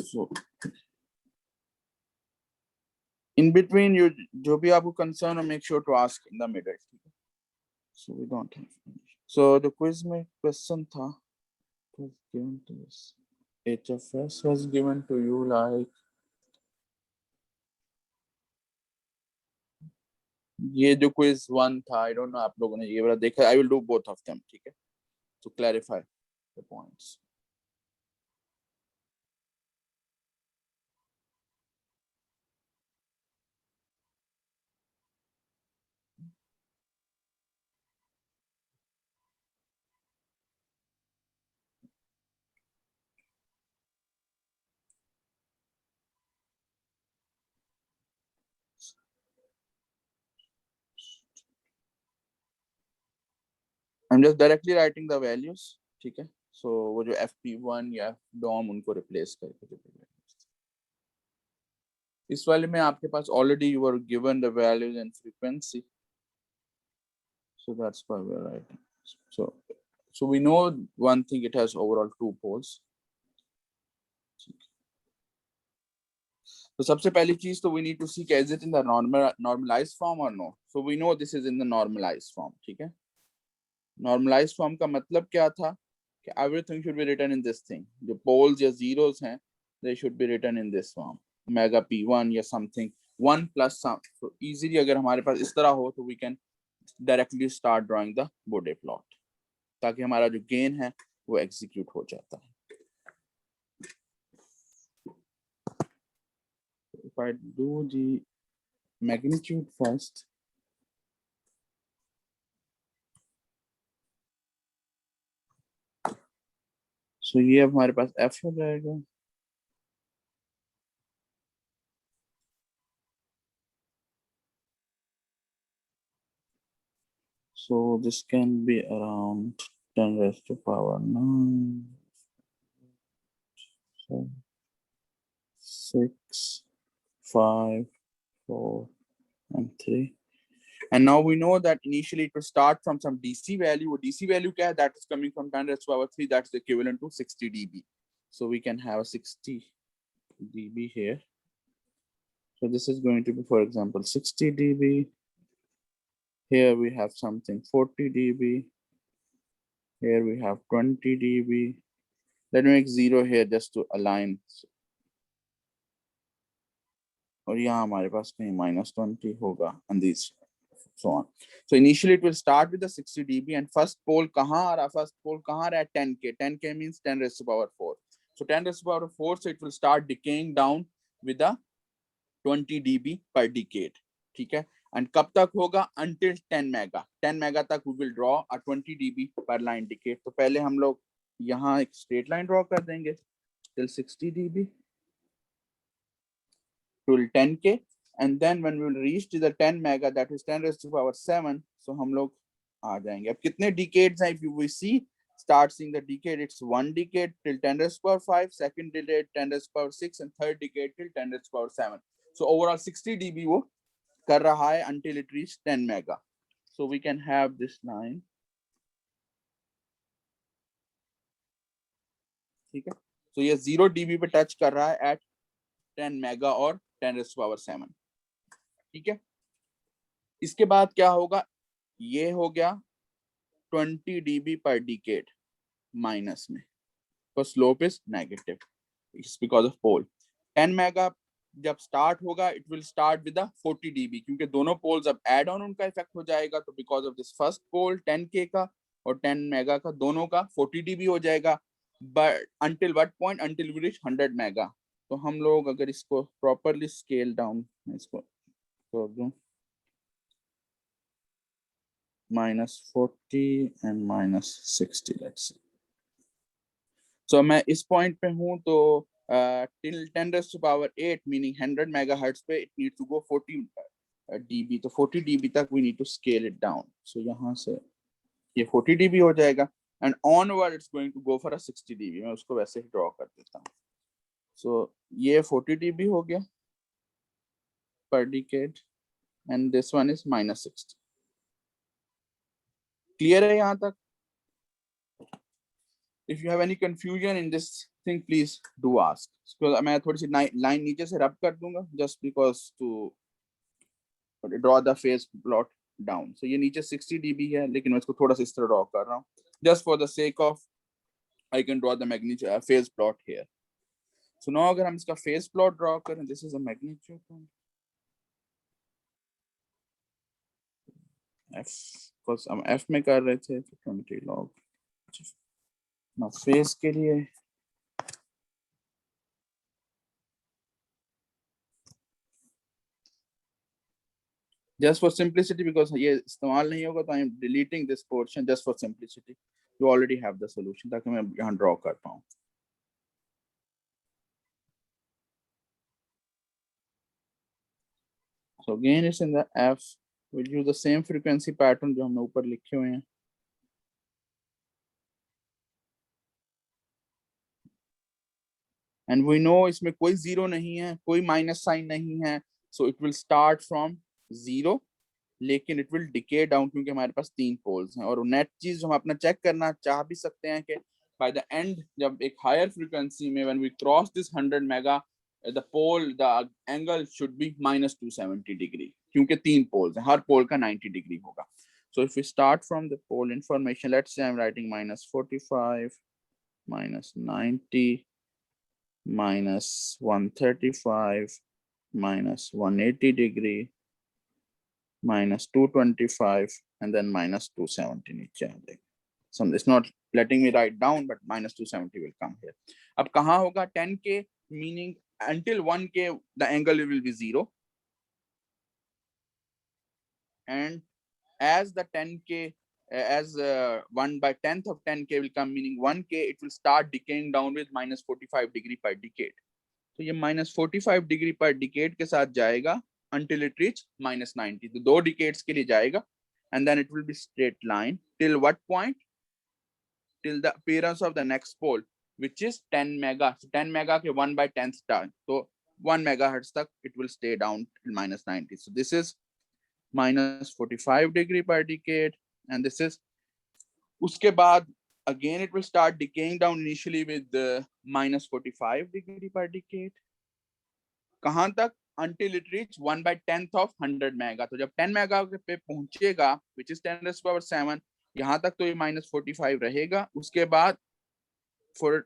So in between, you जो भी आपको concern हो, make sure to ask in the middle. So we don't have. So the quiz में question था, was given to us. HFS was given to you like ये जो quiz 1 था, I don't know आप लोगों ने ये वाला देखा. I will do both of them, ठीक है, to clarify the points. I'm just directly writing the values, ठीक है. So वो जो FP1 या DOM उनको replace करके इस वाले में आपके पास already you were given the values and frequency, so that's why we're writing. So we know one thing, it has overall 2 poles. तो सबसे पहली चीज तो we need to see is it in the normalized form or no. So we know this is in the normalized form, ठीक है. Normalized form का मतलब क्या था कि everything should be written in this thing. जो poles या zeros हैं, they should be written in this form. Omega P1 या something 1 plus some. So easily अगर हमारे पास इस तरह हो तो we can directly start drawing the Bode plot, ताकि हमारा जो gain है वो execute हो जाता है. If I do the magnitude first, so ये अब हमारे पास f हो जाएगा. So this can be around 10 raised to power 9, 7, 6, 5, 4, and 3. And now we know that initially it will start from some DC value. DC value क्या है? That is coming from 10 raised to power 3. That's equivalent to 60 dB. So we can have a 60 dB here. So this is going to be, for example, 60 dB. Here we have something 40 dB. Here we have 20 dB. Let me make 0 here just to align. और यहाँ हमारे पास कहीं -20 होगा, and these so on. So initially it will start with the 60 dB and first pole कहाँ आ रहा? First pole कहाँ आ रहा है? 10K. 10K means 10 raised to power 4. So 10 raised to power 4, so it will start decaying down with the 20 dB per decade. ठीक है? And कब तक होगा? Until 10 mega. 10 mega तक we will draw a 20 dB per line decade. तो पहले हम लोग यहाँ एक straight line draw कर देंगे till 60 dB. Till 10K, and then when we will reach to the 10 mega, that is 10 raised to power 7, so हम लोग आ जाएंगे. अब कितने decades हैं? If we see, start seeing the decade, it's 1 decade till 10 raised to power 5, second decade 10 raised to power 6, and third decade till 10 raised to power 7. So overall 60 dB वो कर रहा है until it reaches 10 mega. So we can have this line. ठीक है? So ये 0 dB पे touch कर रहा है at 10 mega और 10 raised to power 7. ठीक है? इसके बाद क्या होगा? ये हो गया 20 dB per decade माइनस में, because slope is negative. It's because of pole. 10 mega जब स्टार्ट होगा, it will start with the 40 dB, क्योंकि दोनों पोल्स अब एड ऑन उनका इफेक्ट हो जाएगा, तो because of this first pole 10K का और 10 मेगा का दोनों का 40 dB हो जाएगा. But until what point? Until we reach 100 mega. तो हम लोग अगर इसको प्रॉपरली स्केल डाउन, इसको कर दूं -40 and -60, let's see. So मैं इस पॉइंट पे हूं तो till 10 raised to power 8 meaning 100 megahertz पे it needs to go 40 dB. तो 40 dB तक we need to scale it down. So यहाँ से ये 40 dB हो जाएगा and onward it's going to go for a 60 dB. मैं उसको वैसे ही ड्रॉ कर देता हूँ. So ये 40 dB हो गया per decade and this one is -60. Clear है यहाँ तक? If you have any confusion in this anything please do ask. So मैं थोड़ी सी लाइन नीचे से रब कर दूंगा just because to draw the phase plot down. So ये नीचे 60 dB है, लेकिन मैं इसको थोड़ा सा इस तरह ड्रॉ कर रहा हूँ just for the sake of I can draw the magnitude phase plot here. So now अगर हम इसका phase plot draw करें, this is a magnitude f, because हम f में कर रहे थे 20 log. Now phase के लिए just for simplicity, because ये इस्तेमाल नहीं होगा तो I am deleting this portion just for simplicity. You already have the solution ताकि मैं यहाँ draw कर पाऊँ. So again it's in the F. We'll use the same frequency pattern जो हमने ऊपर लिखे हुए हैं. And we know इसमें कोई zero नहीं है, कोई minus sign नहीं है. So it will start from zero. लेकिन it will decay down क्योंकि हमारे पास 3 poles हैं. और नेट चीज हम अपना चेक करना चाह भी सकते हैं कि by the end जब एक higher frequency में when we cross this 100 mega the pole the angle should be minus 270 degree क्योंकि 3 poles हैं, हर pole का 90 degree होगा. So if we start from the pole information, let's say I'm writing minus 45, minus 90, minus 135, minus 180 degree, minus 225, and then minus 270 नीचे आ जाएगा. So it's not letting me write down, but minus 270 will come here. अब कहाँ होगा 10K, meaning until 1K the angle will be 0, and as the 10K as 1 by 10th of 10K will come, meaning 1K, it will start decaying down with minus 45 degree per decade. तो ये minus 45 degree per decade के साथ जाएगा until it reach minus 90. तो 2 decades के लिए जाएगा, and then it will be straight line till what point? Till the appearance of the next pole, which is 10 mega. So 10 mega के 1 by 10th time. So 1 megahertz तक it will stay down till minus 90. So this is minus 45 degree per decade, and this is उसके बाद again it will start decaying down initially with the minus 45 degree per decade. कहाँ तक? Until it reach 1 by 10th of 100 mega. तो जब 10 mega पे पहुंचेगा, which is 10 raised to power 7, यहाँ तक तो ये minus 45 रहेगा. उसके बाद for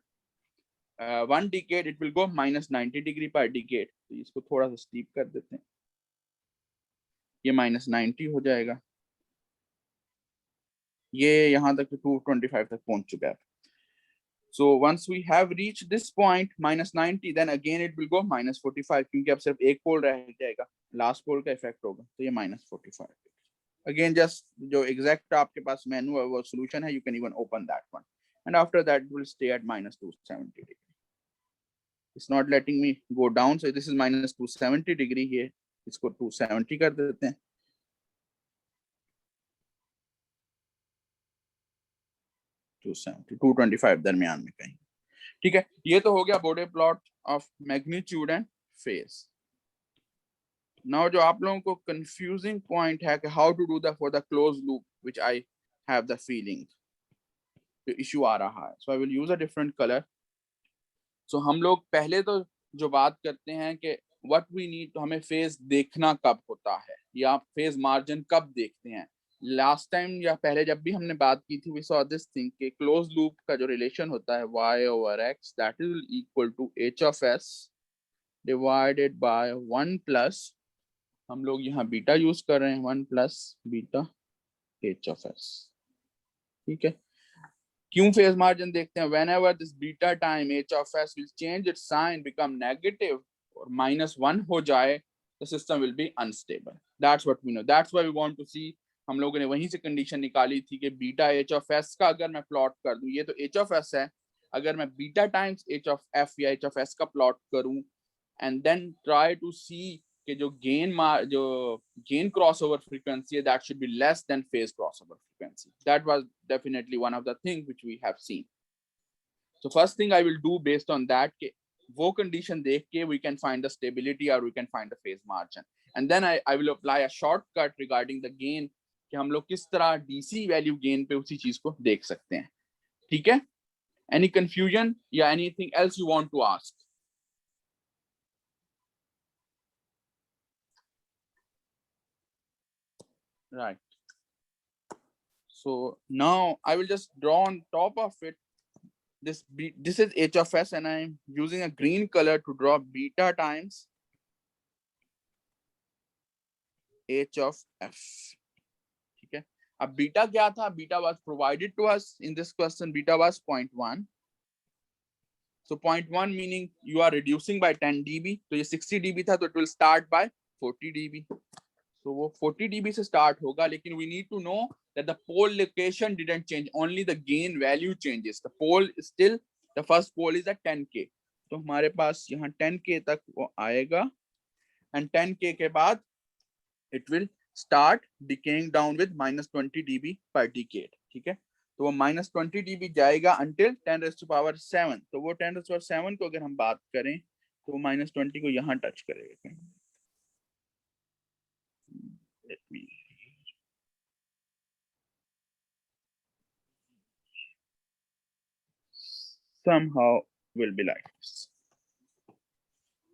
1 decade it will go minus 90 degree per decade. तो इसको थोड़ा सा steep कर देते हैं. ये minus 90 हो जाएगा. ये यहाँ तक 225 तक पहुंच चुका है. So once we have reached this point minus 90, then again it will go minus 45 क्योंकि अब सिर्फ एक पोल रह जाएगा, लास्ट पोल का इफेक्ट होगा. तो ये minus 45. Again just जो exact आपके पास मेनू है वो solution है, you can even open that one, and after that it will stay at minus 270 degree. It's not letting me go down, so this is minus 270 degree here. इसको 270 कर देते हैं. 225 दरमियान में कहीं. ठीक है, ये तो हो गया Bode plot of magnitude and phase. Now जो आप लोगों को कंफ्यूजिंग पॉइंट है कि how to do the for the close loop, which I have the feeling issue आ रहा है. So I will use a different colour. So हम लोग पहले तो जो बात करते हैं कि व्हाट वी नीड, तो हमें फेज देखना कब होता है या फेज मार्जिन कब देखते हैं. लास्ट टाइम या पहले जब भी हमने बात की थी, वी सॉ दिस थिंग के क्लोज लूप का जो रिलेशन होता है y over x, that is equal to h of s divided by 1 plus, हम लोग यहाँ बीटा यूज कर रहे हैं, 1 plus beta h of s. ठीक है, क्यों फेज मार्जिन देखते हैं? whenever this beta time h of s will change its sign, become negative or -1 हो जाए, the system will be unstable. That's what we know. That's why we want to see. हम लोगों ने वहीं से condition निकाली थी कि बीटा एच ऑफ एस का अगर मैं प्लॉट कर दूं, ये तो एच ऑफ एस है, अगर मैं beta times h of f या एच ऑफ एस का प्लॉट करूं and then try to see कि जो गेन क्रॉसओवर फ्रीक्वेंसी है that should be less than phase crossover frequency. That was definitely one of the thing which we have seen. So first thing I will do based on that कि वो condition देख के we can find the stability और we can find the phase margin, and then I will apply a shortcut regarding the gain कि हम लोग किस तरह डीसी वैल्यू गेन पे उसी चीज को देख सकते हैं. ठीक है, Any confusion? Yeah, anything else you want to ask? Right. So now I will just draw on top of it. This is h of s, and I'm using a green color to draw beta times h of f. ठीक है. अब beta क्या था? Beta was provided to us in this question. Beta was 0.1. So 0.1 meaning you are reducing by 10 dB. तो ये 60 dB था, तो it will start by 40 dB. So वो 40 dB से start होगा, लेकिन we need to know that the pole location didn't change, only the gain value changes. The pole is still, the first pole is at 10K. तो हमारे पास यहाँ 10K तक वो आएगा, and 10K के बाद it will start decaying down with -20 dB per decade. ठीक है. तो वो -20 dB जाएगा until 10⁻⁷. तो वो 10⁻⁷ को अगर हम बात करें तो वो -20 को यहाँ टच करेगा. Let me somehow will be like this.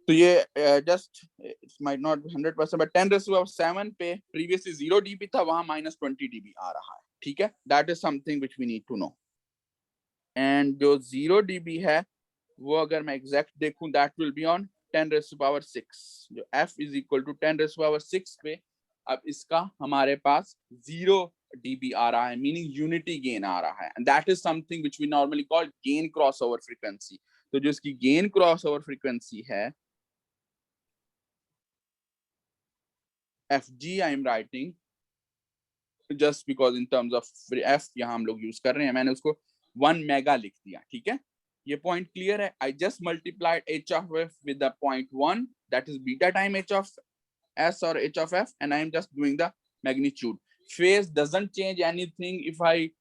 तो ये just it might not be 100%, but 10⁻⁷ पे previously 0 dB था, वहां -20 dB आ रहा है. ठीक है. That is something which we need to know. And जो 0 dB है वो अगर मैं exact देखूं, that will be on 10⁻⁶. जो f is equal to 10⁻⁶ पे अब इसका हमारे पास 0 dB आ रहा है, meaning unity gain आ रहा है, and that is something which we normally call gain crossover frequency. तो जो इसकी gain crossover frequency है fg, I am writing just because in terms of f यहाँ हम लोग यूज कर रहे हैं, मैंने उसको 1 मेगा लिख दिया. ठीक है. ये पॉइंट क्लियर है. I just multiplied h of f with the 0.1, that is beta time h of s or h of f, and I am just doing the magnitude. Phase doesn't change anything if I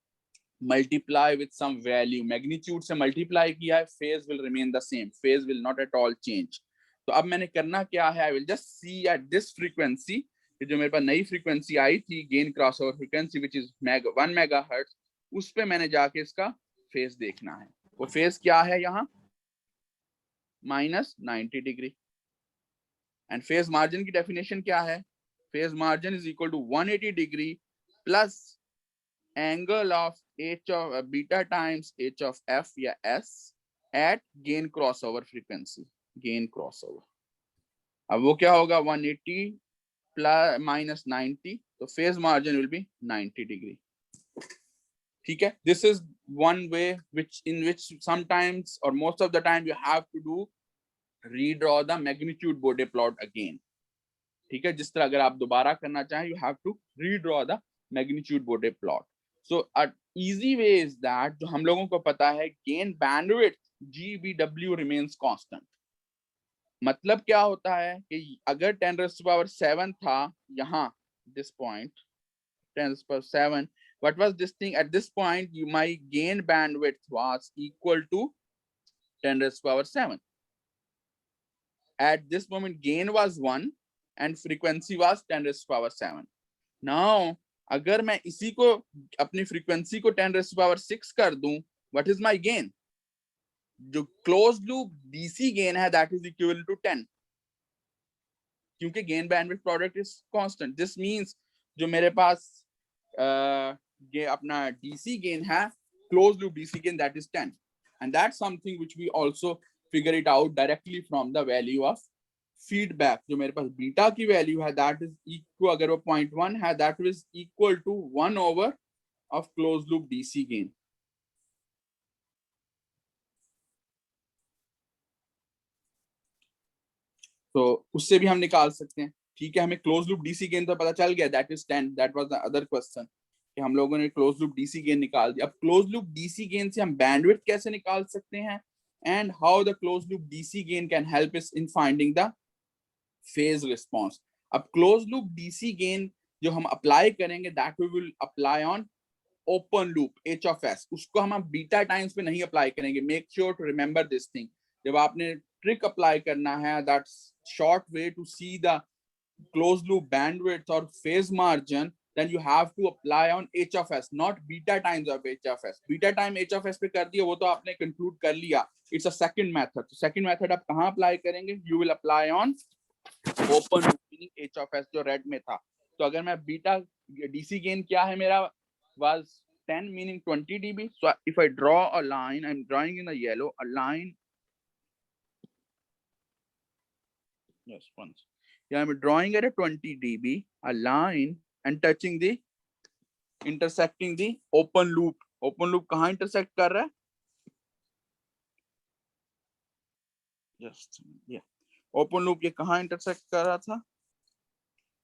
multiply with some value. Magnitude से multiply किया है, phase will remain the same. Phase will not at all change. तो अब मैंने करना क्या है, I will just see at this frequency, जो मेरे पास नई फ्रीक्वेंसी आई थी gain crossover frequency which is 1 megahertz, उस पे मैंने जाके इसका फेज देखना है. वो फेज क्या है यहाँ? -90 डिग्री. एंड फेज मार्जिन की डेफिनेशन क्या है? Phase margin is equal to 180 degree plus angle of h of beta times h of f या s at gain crossover frequency. Gain crossover. अब वो क्या होगा? 180 प्लस -90, तो phase margin will be 90 degree. ठीक है. This is one way in which sometimes or most of the time you have to do redraw the magnitude Bode plot again. ठीक है. जिस तरह अगर आप दोबारा करना चाहें, you have to redraw the magnitude Bode plot. So an easy way is that जो हम लोगों को पता है, gain bandwidth GBW remains constant. मतलब क्या होता है कि अगर 10⁻⁷ था यहाँ, this point 10⁻⁷, what was this thing at this point? My gain bandwidth was equal to 10⁻⁷. At this moment gain was 1 and frequency was 10⁻⁷. now अगर मैं इसी को अपनी frequency को 10⁻⁶ कर दूं, what is my gain? जो closed loop DC gain है, that is equivalent to 10, क्योंकि gain bandwidth product is constant. This means जो मेरे पास ये अपना DC gain है, closed loop DC gain, that is 10, and that's something which we also figure it out directly from the value of feedback. जो मेरे पास beta की value है, that is equal, अगर वो 0.1 है, that is equal to 1 over of closed loop DC gain. तो उससे भी हम निकाल सकते हैं. ठीक है. हमें क्लोज लूप डीसी गेन तो पता चल गया, that is 10. That was the other question कि हम लोगों ने क्लोज लूप डीसी गेन निकाल दिया. अब क्लोज लूप डीसी गेन से हम बैंडविड्थ कैसे निकाल सकते हैं, and how the close loop DC gain can help us in finding the phase response. अब क्लोज लूप डीसी गेन जो हम अप्लाई करेंगे, that we will apply on open loop h of s. उसको हम बीटा टाइम्स पे नहीं apply करेंगे. Make sure to remember this thing. जब आपने ट्रिक अप्लाई करना है, that's short way to see the closed loop bandwidth or phase margin, then you have to apply on h of s, not beta times of h of s. Beta time h of s पे कर दिया, वो तो आपने conclude कर लिया. It's a second method. So second method आप कहाँ apply करेंगे? You will apply on open loop, meaning h of s जो red में था. तो अगर मैं beta DC gain क्या है मेरा was 10, meaning 20 dB. So if I draw a line, I'm drawing in the yellow a line. Yes, once. Yeah, I'm drawing at a 20 dB a line and touching the intersecting the open loop. Open loop कहाँ intersect कर रहा है? Just yeah. Open loop ये कहाँ intersect कर रहा था?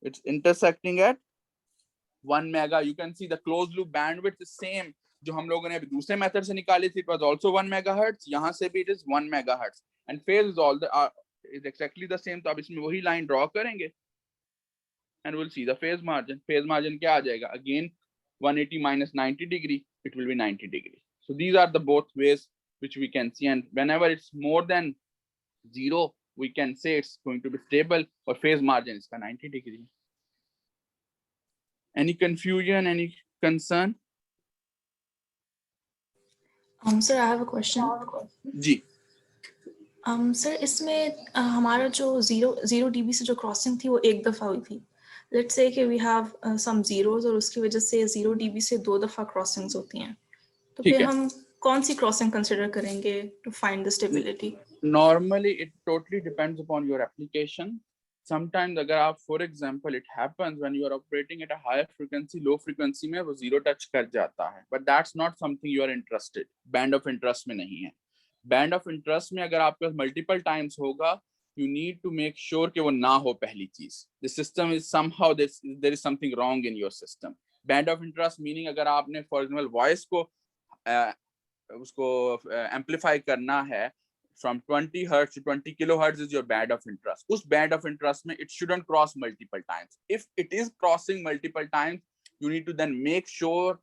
It's intersecting at 1 mega. You can see the closed loop bandwidth is same जो हम लोगों ने अभी दूसरे मेथड से निकाली थी. It was also 1 megahertz. यहाँ से भी it is 1 megahertz. And phase is all the is exactly the same. तो अब इसमें वही line draw करेंगे. And we'll see the phase margin. Phase margin क्या आ जाएगा? Again 180 minus 90 degree. It will be 90 degree. So these are the both ways which we can see. And whenever it's more than 0, we can say it's going to be stable, or phase margin is 90 degree. Any confusion, any concern? Sir, I have a question. Ji. Sir, इसमें हमारा जो 0 dB से जो crossing थी वो एक दफा हुई थी. Let's say कि we have some zeros और उसकी वजह से 0 dB से 2 दफा crossings होती हैं. तो फिर हम कौन सी crossing consider करेंगे to find the stability? Normally, it totally depends upon your application. Sometimes अगर आप, for example, it happens when you are operating at a higher frequency, low frequency में वो zero touch कर जाता है. But that's not something you are interested. Band of interest में नहीं है. Band of interest में अगर आपके पास multiple times होगा, you need to make sure कि वो ना हो पहली चीज. The system is somehow there is something wrong in your system. Band of interest meaning अगर आपने for example voice को उसको amplify करना है from 20 hertz to 20 kilohertz is your band of interest. Us band of interest mein it shouldn't cross multiple times. If it is crossing multiple times, you need to then make sure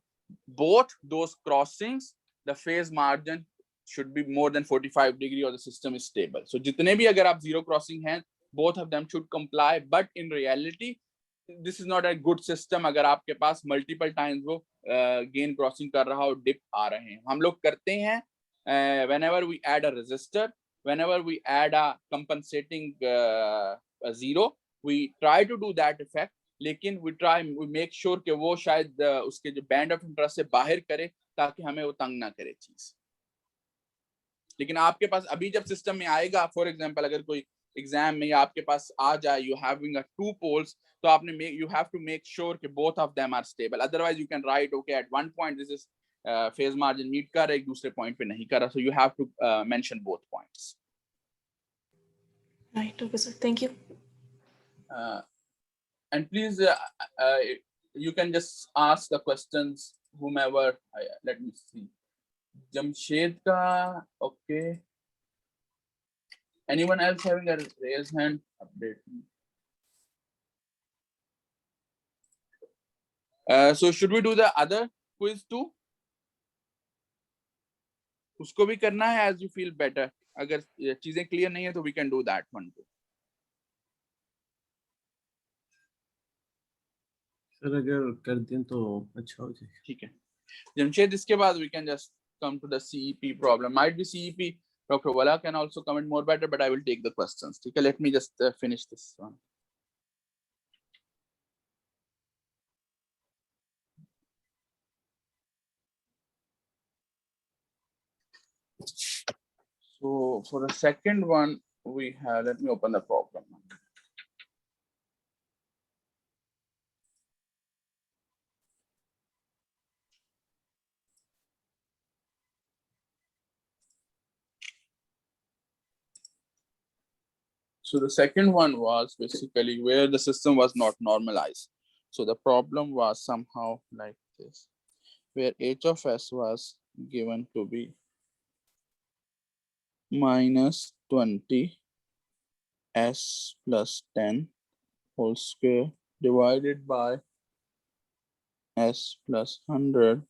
both those crossings, the phase margin should be more than 45 degree or the system is stable. So jitne bhi agar aap zero crossing hain, both of them should comply. But in reality, this is not a good system अगर आपके पास multiple times वो gain crossing कर रहा हो, dip आ रहे हैं. हम लोग करते हैं whenever we add a resistor, whenever we add a compensating a zero, we try to do that effect. लेकिन we make sure कि वो शायद उसके जो band of interest से बाहर करे ताकि हमें वो तंग ना करे चीज. लेकिन आपके पास अभी जब सिस्टम में आएगा, फॉर एग्जांपल अगर कोई एग्जाम में या आपके पास आ जाए, यू हैविंग अ 2 poles, तो आपने you have to make sure कि both of them are stable. Otherwise you can write okay at one point this is phase margin meet कर रहा है, एक दूसरे point पे नहीं कर रहा. So you have to mention both points. Right, okay sir, thank you. And please you can just ask the questions whomever. Let me see. Jamshed ka, okay. Anyone else having a raised hand? Update. So should we do the other quiz too? उसको भी करना है as you feel better. अगर चीजें clear नहीं है तो we can do that one too. Sir अगर कर दें तो अच्छा हो जाएगा. ठीक है. जमशेद, इसके बाद we can just come to the CEP problem. Might be CEP. Dr. Wala can also comment more better, but I will take the questions. Okay, let me just finish this one. So for the second one, we have, let me open the problem. So the second one was basically where the system was not normalized. So the problem was somehow like this, where h of s was given to be minus 20 s plus 10 whole square divided by s plus 100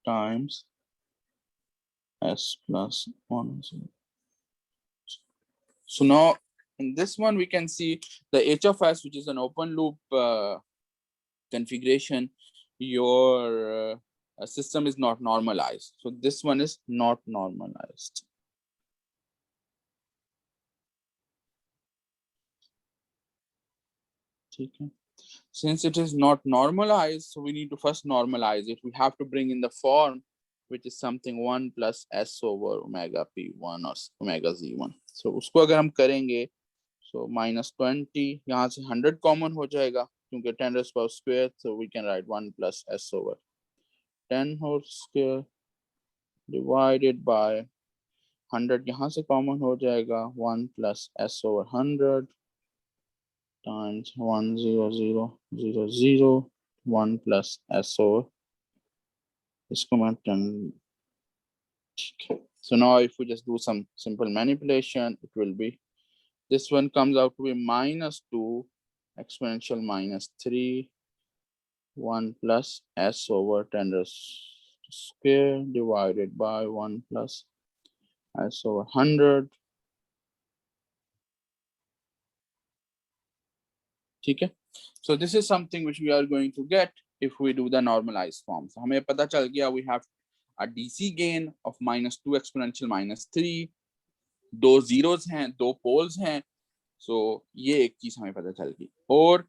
times s plus 1. So now in this one, we can see the h of s, which is an open loop configuration, your system is not normalized. So this one is not normalized. Okay. Since it is not normalized, so we need to first normalize it. We have to bring in the form, which is something 1 plus s over omega p1 or omega z1. So उसको अगर हम करेंगे, so minus 20, यहाँ से 100 common हो जाएगा क्योंकि 10 raised power square, so we can write 1 plus s over 10 whole square divided by 100, यहाँ से common हो जाएगा 1 plus s over 100 times 1 0 0 0 0 1 plus s over इसको मैं 10. So now if we just do some simple manipulation, it will be, this one comes out to be minus 2 exponential minus 3 1 plus s over 10 raised square divided by 1 plus s over 100. ठीक है. So this is something which we are going to get if we do the normalized form. So हमें पता चल गया we have a DC gain of minus 2 exponential minus 3. दो zeros हैं, दो poles हैं. So ये एक चीज हमें पता चल गई. और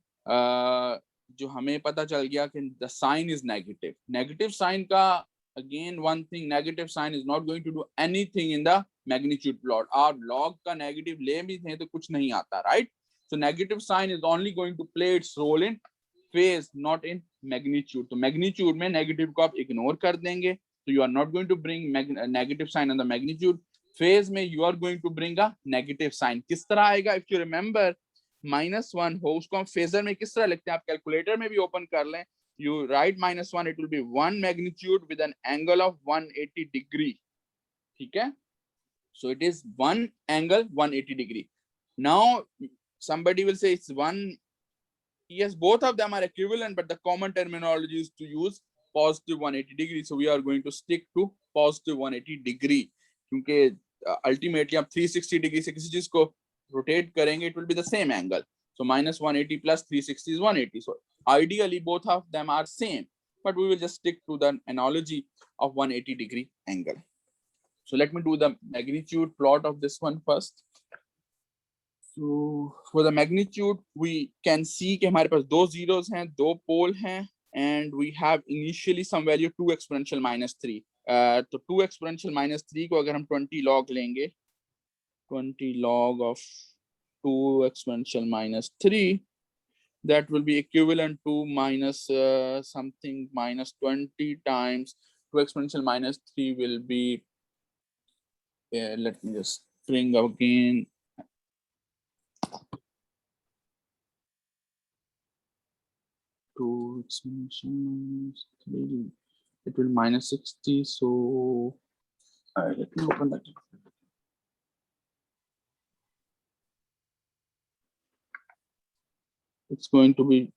जो हमें पता चल गया कि the sign is negative. Negative sign का again one thing, negative sign is not going to do anything in the magnitude plot. आप log का negative ले भी थे तो कुछ नहीं आता, right? So negative sign is only going to play its role in phase, not in magnitude. तो magnitude में negative को आप ignore कर देंगे. So you are not going to bring negative sign on the magnitude. Phase में you are going to bring a negative sign. किस तरह आएगा? If you remember, -1 हो उसको हम phasor में किस तरह लिखते हैं? आप calculator में भी open कर लें. You write -1, it will be 1 magnitude with an angle of 180 degree. ठीक है? So it is 1 angle 180 degree. Now somebody will say it's one. Yes, both of them are equivalent, but the common terminology is to use positive 180 degree. So we are going to stick to positive 180 degree. क्योंकि ultimately आप 360 degree से किसी चीज को rotate करेंगे, it will be the same angle. So minus 180 plus 360 is 180. So ideally both of them are same, but we will just stick to the analogy of 180 degree angle. So let me do the magnitude plot of this one first. So for the magnitude, we can see कि हमारे पास दो zeros हैं, दो pole हैं, and we have initially some value 2 exponential minus 3. तो 2 exponential minus 3 को अगर हम 20 log लेंगे, 20 log of 2 exponential minus 3, that will be equivalent to minus something minus 20 times 2 exponential minus 3 will be, let me just bring up again. Two exponential minus 3, it will minus 60. So let me open that. It's going to be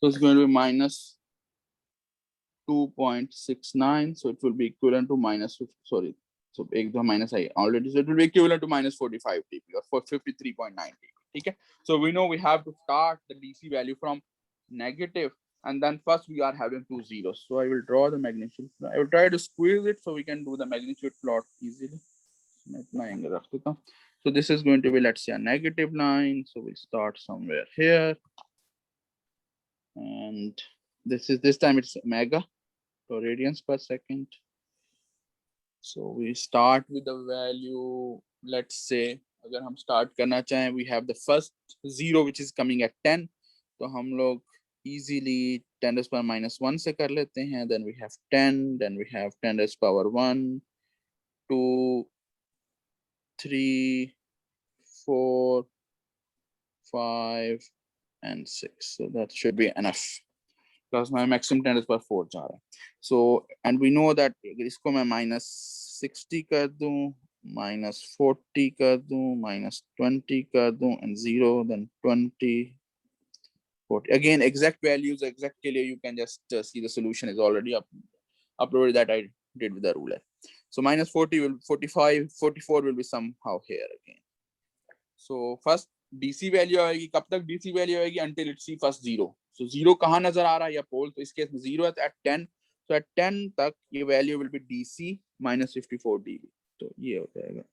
so it's going to be minus 2.69. So it will be equivalent to minus, sorry, so एक दो minus I already, so it will be equivalent to minus 45 dB or for 53.9 dB. Okay, so we know we have to start the DC value from negative, and then first we are having two zeros. So I will draw the magnitude. I will try to squeeze it so we can do the magnitude plot easily. So this is going to be, let's say, a negative line. So we start somewhere here, and this time it's mega, so radians per second. So we start with the value, let's say अगर हम start करना चाहें, we have the first zero which is coming at 10, तो हम लोग easily 10 raised power minus 1 से कर लेते हैं. Then we have 10, then we have 10 raised power 1, 2, 3, 4, 5 and 6. So that should be enough because my maximum 10 is per 4 जा रहा है. So and we know that इसको मैं -60 कर दूं, -40 कर दूं, -20 कर दूं and 0, then 20, 40. Again, exact values, exact के लिए you can just see the solution is already uploaded that I did with the ruler. So -40 will 45, 44 will be somehow here again. So first DC value आएगी. कब तक DC value आएगी? Until it see first 0. So 0 कहाँ नजर आ रहा है? या पोल. तो इस केस में 0 at 10. So at 10 तक ये value will be DC -54 dB. तो ये हो जाएगा.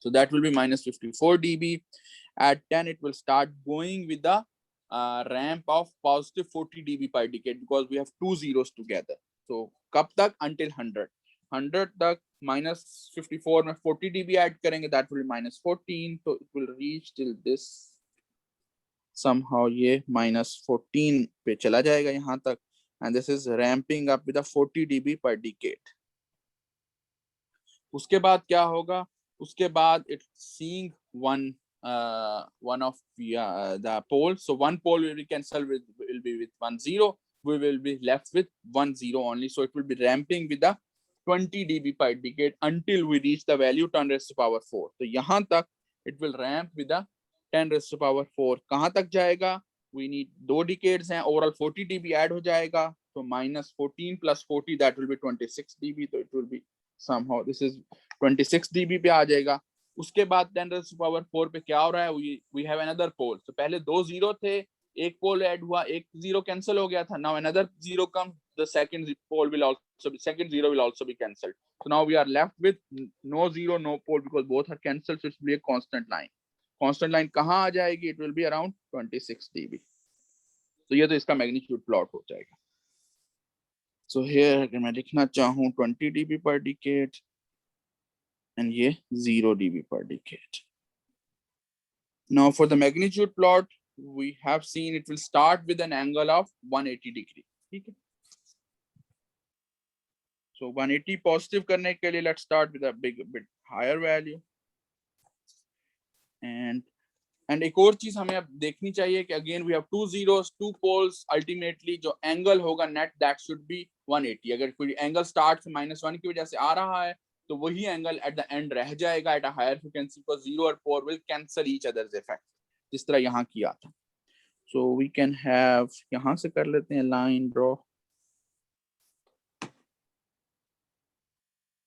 So that will be -54 dB. At 10 it will start going with the ramp of positive 40 dB per decade because we have two zeros together. So कब तक? Until 100. 100 तक -54 में 40 dB add करेंगे, that will be -14. So it will reach till this. Somehow ये -14 पे चला जाएगा यहाँ तक, and this is ramping up with a 40 dB per decade. उसके बाद क्या होगा? उसके बाद it's seeing one of the pole. So one pole will be cancelled will be with 1 0. We will be left with 1 0 only. So it will be ramping with the 20 dB per decade until we reach the value 10 raised to power 4. So यहाँ तक it will ramp with the 10 raised to power 4. कहाँ तक जाएगा? We need 2 decades हैं. Overall 40 dB add हो जाएगा. So -14 plus 40, that will be 26 dB. So it will be somehow this is 26 dB पे आ जाएगा. उसके बाद 10 raised to power 4 पे क्या हो रहा है? We have another pole. So पहले 2 0 थे, एक पोल ऐड हुआ, एक 0 कैंसिल हो गया था. Now another 0 comes, the second pole will also be, second 0 will also be cancelled. So now we are left with no 0, no pole because both are cancelled. So it will be a constant line. Constant line कहाँ आ जाएगी? It will be around 26 dB. तो ये तो इसका magnitude plot हो जाएगा. So here अगर मैं लिखना चाहूँ 20 dB per decade and ये 0 dB per decade. Now for the magnitude plot, we have seen it will start with an angle of 180 degree. ठीक है? So 180 positive करने के लिए let's start with a bit higher value. And एक और चीज हमें अब देखनी चाहिए कि again we have two zeros, two poles. Ultimately जो angle होगा net that should be 180. अगर कोई angle start से -1 की वजह से आ रहा है तो वही angle at the end रह जाएगा at a higher frequency because 0 और 4 will cancel each other's effect. जिस तरह यहाँ किया था. So we can have, यहाँ से कर लेते हैं line draw.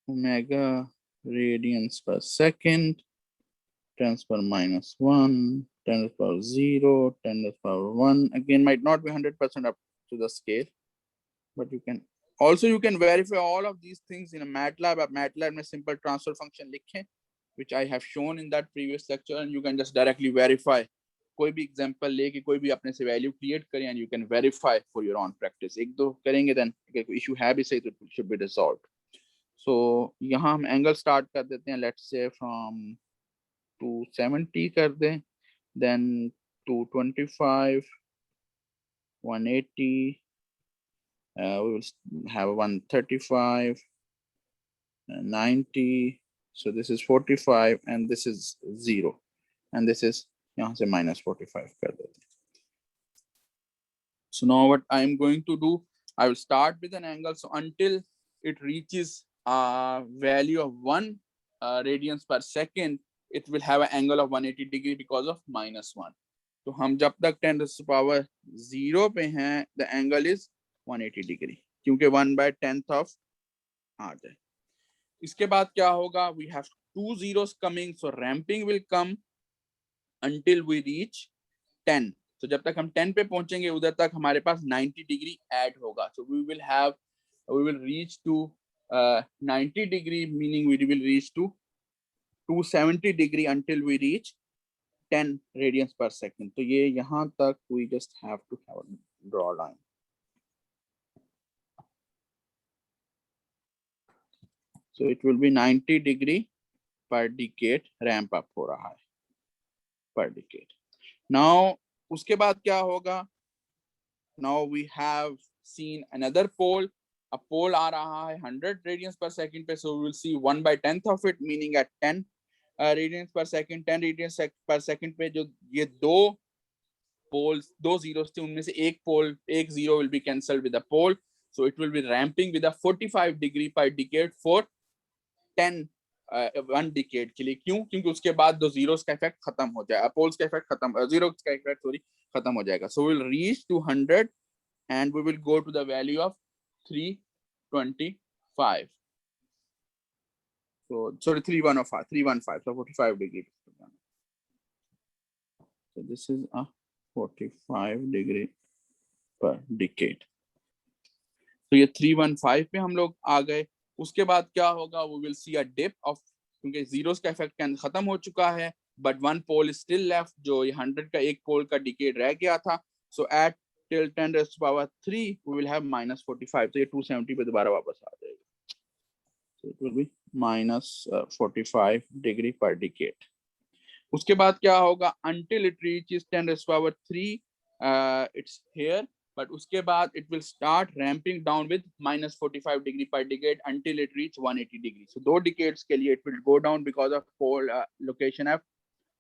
Omega radians per second. 10 to the power -1, 10 to the power 0, 10 to the power 1. Again, might not be 100% up to the scale, but you can verify all of these things in a MATLAB. Ab MATLAB में simple transfer function लिखें, which I have shown in that previous lecture, and you can just directly verify. कोई भी example लेके कोई भी अपने से value create करें, and you can verify for your own practice. एक दो करेंगे, then अगर issue है भी सही तो it should be resolved. So यहाँ हम angle start कर देते हैं. Let's say from 270 कर दें, then 225, 180, we will have 135, 90. So this is 45 and this is 0, and this is यहाँ से -45 कर देते हैं. So now what I am going to do, I will start with an angle. So until it reaches a value of 1 radians per second, it will have an angle of 180 degree because of -1. तो हम जब तक 10 raised to power 0 पे हैं, the angle is 180 degree क्योंकि 1/10 of आ जाए. इसके बाद क्या होगा? We have two zeros coming, so ramping will come until we reach 10. So जब तक हम 10 पे पहुंचेंगे उधर तक हमारे पास 90 degree add होगा. So we will reach to 90 degree, meaning we will reach to 270 degree until we reach 10 radians per second. तो ये यहाँ तक we just have to draw a line. So it will be 90 degree per decade ramp up हो रहा है per decade. Now उसके बाद क्या होगा? Now we have seen another pole. A pole आ रहा है 100 radians per second पे, so we will see 1/10 of it, meaning at 10 radiance पर सेकंड, 10 रेडियंस पर सेकंड पे जो ये दो पोल्स, दो जीरोस थे, उनमें से एक पोल, एक zero will be cancelled with a pole, so it will be ramping with a 45 degree per decade for 10 1 decade के लिए। क्यों? क्योंकि उसके बाद दो जीरोस का इफेक्ट खत्म हो जाएगा, पोल्स का इफेक्ट खत्म, जीरोस का इफेक्ट सॉरी खत्म हो जाएगा। So will reach to 100 and we will go to the value of 325. So sorry, 315, so 45 degree. So this is a 45 degree per decade. तो ये 315 पे हम लोग आ गए। उसके बाद क्या होगा? we will see a dip of, क्योंकि जीरोस का इफेक्ट खत्म हो चुका है, but one pole is still left, जो ये 100 का एक पोल का डिकेड रह गया था। So at till 10 raised to power 3 we will have minus 45, तो ये 270 पे दोबारा वापस आ जाएगा। So it will be minus 45 degree per decade. उसके बाद क्या होगा? until it reaches 10 raised to power 3 it's here, but उसके बाद it will start ramping down with minus 45 degree per decade until it reach 180 degree. So 2 decades के लिए it will go down because of pole location of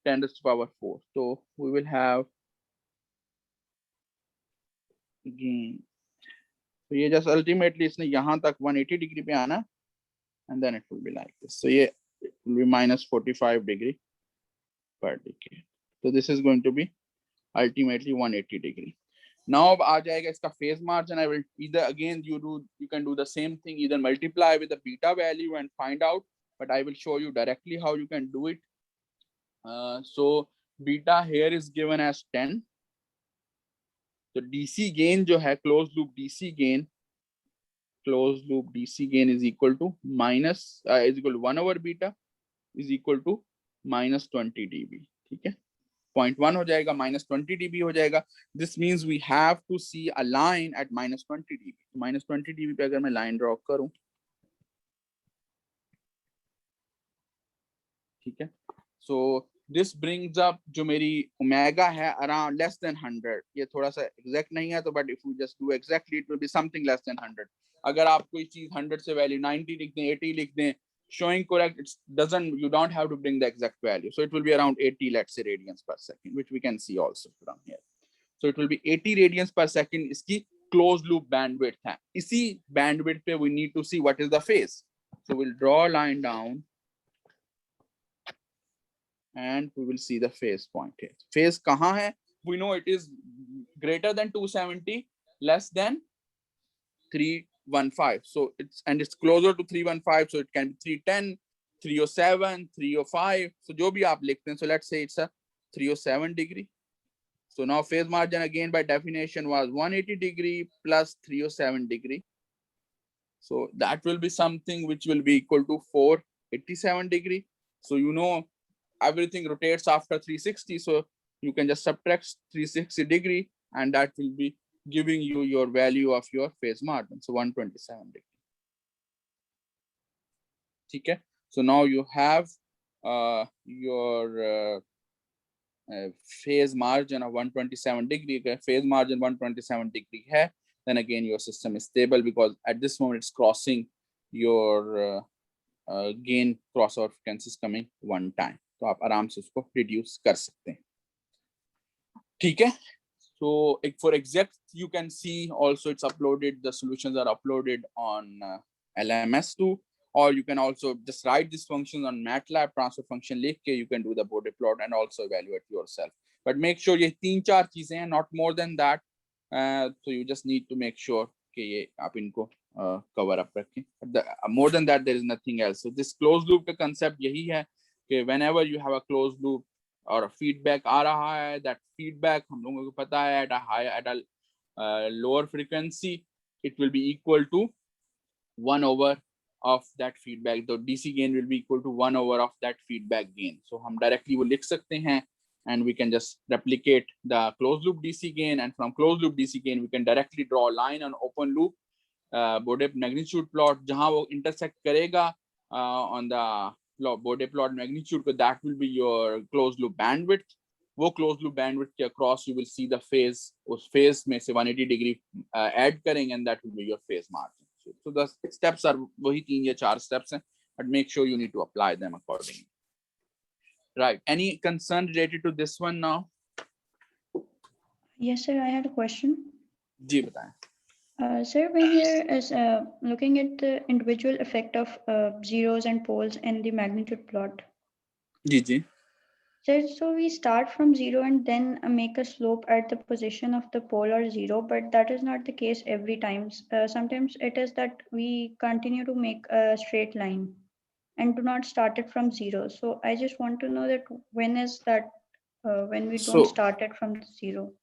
10 raised to power 4. So we will have again, तो ये just ultimately इसने यहाँ तक 180 degree पे आना, and then it will be like this. So ये it will be minus 45 degree per decade. So this is going to be ultimately 180 degree. Now अब आ जाएगा इसका phase margin. I will either again you can do the same thing, either multiply with the beta value and find out, but I will show you directly how you can do it. So beta here is given as 10. So DC gain जो है closed loop DC gain is equal to minus is equal to 1 over beta is equal to minus 20 dB. ठीक है, 0.1 हो जाएगा, minus 20 dB हो जाएगा. This means we have to see a line at minus 20 dB. minus 20 dB पे अगर मैं line draw करूं, ठीक है, so this brings up जो मेरी ओमेगा है around less than 100. ये थोड़ा सा exact नहीं है तो, but if we just do exactly it will be something less than 100. अगर आप कोई चीज 100 से वैल्यू 90 लिख दें, 80 लिख दें, showing correct, it doesn't, you don't have to bring the exact value. So it will be around 80, let's say, radians per second, which we can see also from here. So it will be 80 radians per second. इसकी closed loop bandwidth है. इसी bandwidth पे we need to see what is the phase. So we'll draw a line down and we will see the phase point here. Phase कहाँ है? We know it is greater than 270, less than 315. So it's closer to 315. So it can be 310, 307, 305. So जो भी आप लिखते हैं. So let's say it's a 307 degree. So now phase margin again by definition was 180 degree plus 307 degree. So that will be something which will be equal to 487 degree. So you know everything rotates after 360. So you can just subtract 360 degree and that will be giving you your value of your phase margin. So 127 degree. Okay. So now you have your phase margin of 127 degree. Phase margin 127 degree hai, then again your system is stable because at this moment it's crossing your gain crossover frequencies coming one time. तो आप आराम से उसको reduce कर सकते हैं. ठीक है. So for exact you can see also it's uploaded, the solutions are uploaded on LMS2, or you can also just write this function on MATLAB transfer function लिख के you can do the Bode plot and also evaluate yourself. But make sure ये 3-4 चीजें हैं, not more than that. So you just need to make sure कि ये आप इनको cover up रखें. More than that there is nothing else. So this closed loop का concept यही है कि whenever you have a closed loop और feedback आ रहा है, that feedback हम लोगों को पता है at a lower frequency it will be equal to 1 over of that feedback. The DC gain will be equal to 1 over of that feedback gain. So हम directly वो लिख सकते हैं and we can just replicate the closed loop DC gain, and from closed loop DC gain we can directly draw a line on open loop Bode magnitude plot जहाँ वो intersect करेगा on the Bode plot magnitude, so that will be your closed loop bandwidth. वो closed loop bandwidth के across you will see the phase, उस phase में से 180 degree add करेंगे and that will be your phase margin. So the steps are वही 3 या 4 steps हैं, but make sure you need to apply them accordingly. Right. Any concern related to this one now? Yes, sir. I had a question. जी बताएं. Sir, when here is looking at the individual effect of zeros and poles in the magnitude plot. Ji ji. Sir, so we start from 0 and then make a slope at the position of the pole or 0, but that is not the case every time. Sometimes it is that we continue to make a straight line and do not start it from 0. So I just want to know that when is that when we don't So- start it from 0.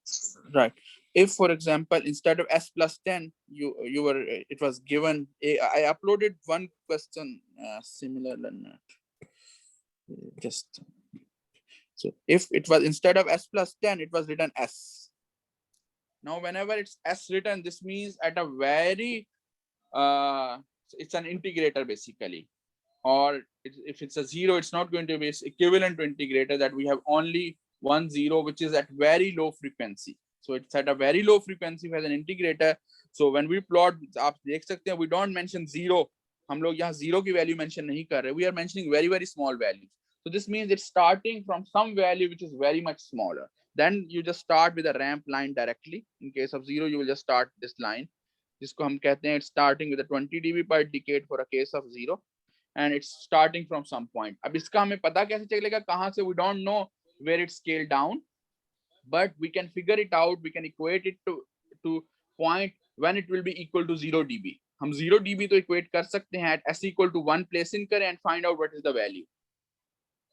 Right. If, for example, instead of s plus 10, you were it was given. I uploaded one question similar than that. Just so if it was instead of s plus 10, it was written s. Now, whenever it's s written, this means at a very it's an integrator basically. Or if it's a 0, it's not going to be equivalent to integrator, that we have only 1 0, which is at very low frequency. So it's at a very low frequency as an integrator. So when we plot, आप देख सकते हैं, we don't mention 0. हम लोग यहाँ 0 की value mention नहीं कर रहे. We are mentioning very, very small values. So this means it's starting from some value which is very much smaller. Then you just start with a ramp line directly. In case of 0, you will just start this line. जिसको हम कहते हैं, it's starting with a 20 dB per decade for a case of 0. And it's starting from some point. अब इसका हमें पता कैसे चलेगा कहाँ से? We don't know where it's scaled down, but we can figure it out. We can equate it to point when it will be equal to 0 dB. हम 0 dB तो equate कर सकते हैं. At s equal to 1 place in करें and find out what is the value.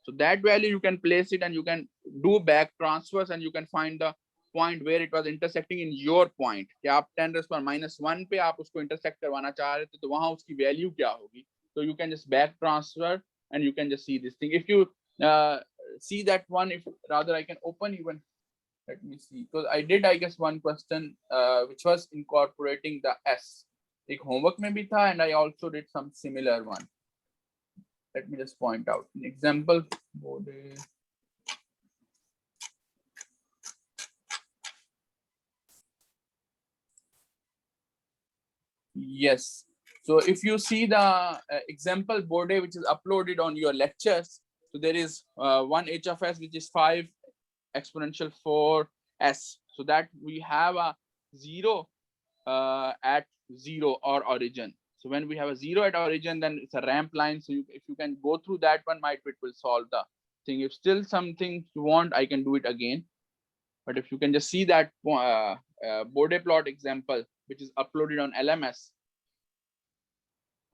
So that value you can place it and you can do back transfers and you can find the point where it was intersecting in your point. कि आप 10⁻⁻1 पे आप उसको intersect करवाना चाह रहे थे, तो वहाँ उसकी value क्या होगी? So you can just back transfer and you can just see this thing. If you see that one, if rather I can open even, let me see, because I did, I guess, one question which was incorporating the S. एक homework में भी था, and I also did some similar one. Let me just point out an example. Yes. So if you see the example board which is uploaded on your lectures, so there is one h of s which is 5 exponential 4s. So that we have a 0 at 0 or origin. So when we have a 0 at origin, then it's a ramp line. So if you can go through that one, it will solve the thing. If still something you want, I can do it again. But if you can just see that Bode plot example, which is uploaded on LMS,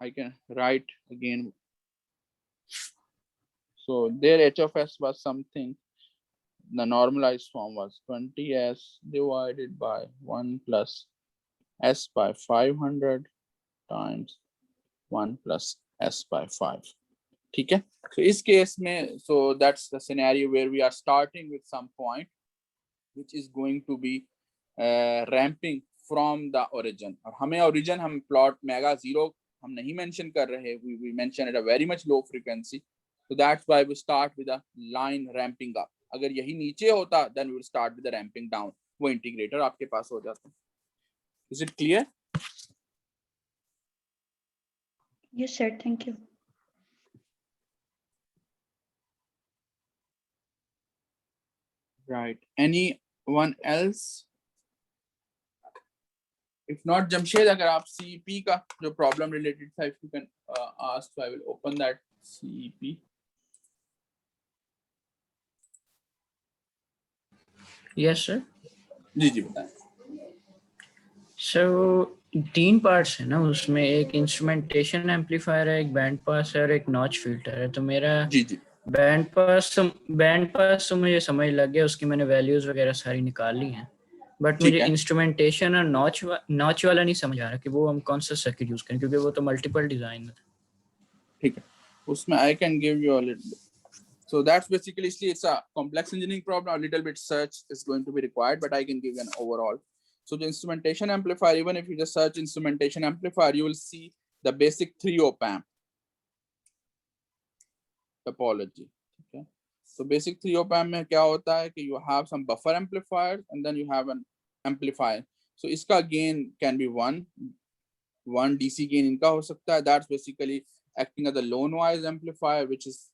I can write again. So their h of s was something, the normalized form was 20s divided by 1 plus s by 500 times 1 plus s by 5. ठीक है? So इस case में, so that's the scenario where we are starting with some point which is going to be ramping from the origin. और हमें origin हम plot mega 0 हम नहीं mention कर रहे, we mention at a very much low frequency. So that's why we start with a line ramping up. अगर यही नीचे होता, then we will start with the ramping down. वो integrator आपके पास हो जाता. Is it clear? Yes, sir. Thank you. Right. Anyone else? If not, Jamshed, अगर आप CEP का जो problem related था, if you can ask, so I will open that CEP. Yes, sir. जी जी बताएं. So 3 पार्ट्स है ना उसमें, एक इंस्ट्रूमेंटेशन एम्पलीफायर है, एक बैंड पास है और एक नॉच फिल्टर है. तो मेरा जी जी बैंड पास तो मुझे समझ लग गया, उसकी मैंने वैल्यूज वगैरह सारी निकाल ली हैं. बट मुझे इंस्ट्रूमेंटेशन और नॉच वाला नहीं समझ आ रहा कि वो हम कौन सा सर्किट यूज करें, क्योंकि वो तो मल्टीपल डिजाइन है. ठीक है, उसमें I can give you a little bit. So that's basically, it's a complex engineering problem. A little bit search is going to be required, but I can give you an overall. So the instrumentation amplifier, even if you just search instrumentation amplifier, you will see the basic 3 op-amp topology. Okay. So basic 3 op-amp में क्या होता है कि you have some buffer amplifiers and then you have an amplifier. So इसका gain can be 1 DC gain इनका हो सकता है. That's basically acting as a low noise amplifier, which is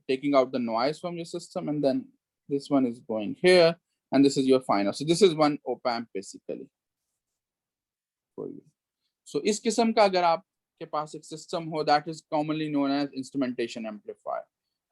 taking out the noise from your system, and then this one is going here, and this is your final. So this is one op amp basically for you. So इस किस्म का अगर आपके पास एक system हो, that is commonly known as instrumentation amplifier.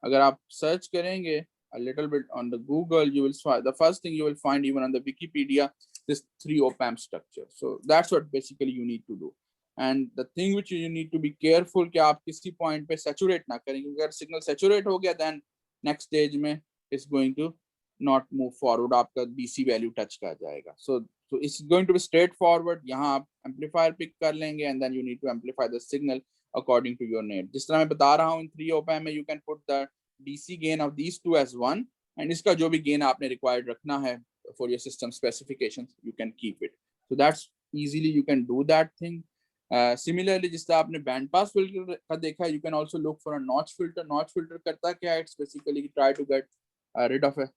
अगर आप search करेंगे a little bit on the Google, you will find the first thing you will find even on the Wikipedia, this 3 op amp structure. So that's what basically you need to do. And the thing which you need to be careful कि आप किसी point पे saturate ना करें, क्योंकि अगर signal saturate हो गया then next stage में is going to not move forward, आपका DC value touch कर जाएगा. So it's going to be straightforward. यहाँ आप amplifier pick कर लेंगे and then you need to amplify the signal according to your need. जिस तरह मैं बता रहा हूँ, in 3 op amp में you can put the DC gain of these two as 1, and इसका जो भी gain आपने required रखना है for your system specifications, you can keep it. So that's easily you can do that thing. Similarly, जिस तरह आपने band pass filter का देखा, you can also look for a notch filter. Notch filter करता क्या है? It's basically try to get rid of a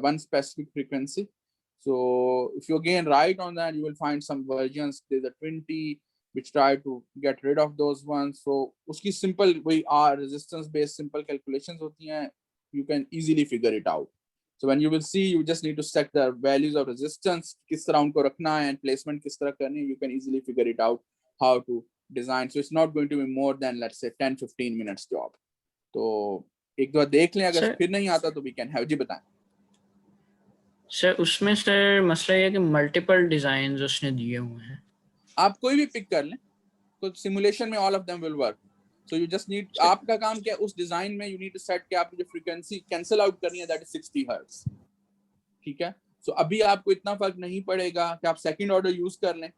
one specific frequency. So if you again write on that, you will find some versions. There's a 20 which try to get rid of those ones. So उसकी simple वही resistance based simple calculations होती हैं. You can easily figure it out. So when you will see, you just need to set the values of resistance, किस तरह उनको रखना है and placement किस तरह करनी है. You can easily figure it out how to design. So it's not going to be more than, let's say, 10-15 minutes job. तो एक दो देख लें, अगर फिर नहीं आता तो we can have. जी बताएं. सर उसमें सर मसला ये है कि मल्टीपल डिजाइन्स उसने दिए हुए हैं. आप कोई भी पिक कर लें तो सिमुलेशन में all of them will work. So you just need, आपका काम क्या है उस डिजाइन में, you need to set कि आपकी जो फ्रीक्वेंसी कैंसिल आउट करनी है, that is 60 हर्ट्ज. ठीक है. So अभी आपको इतना फर्क नहीं पड़ेगा कि आप सेकंड ऑर्डर यूज कर लें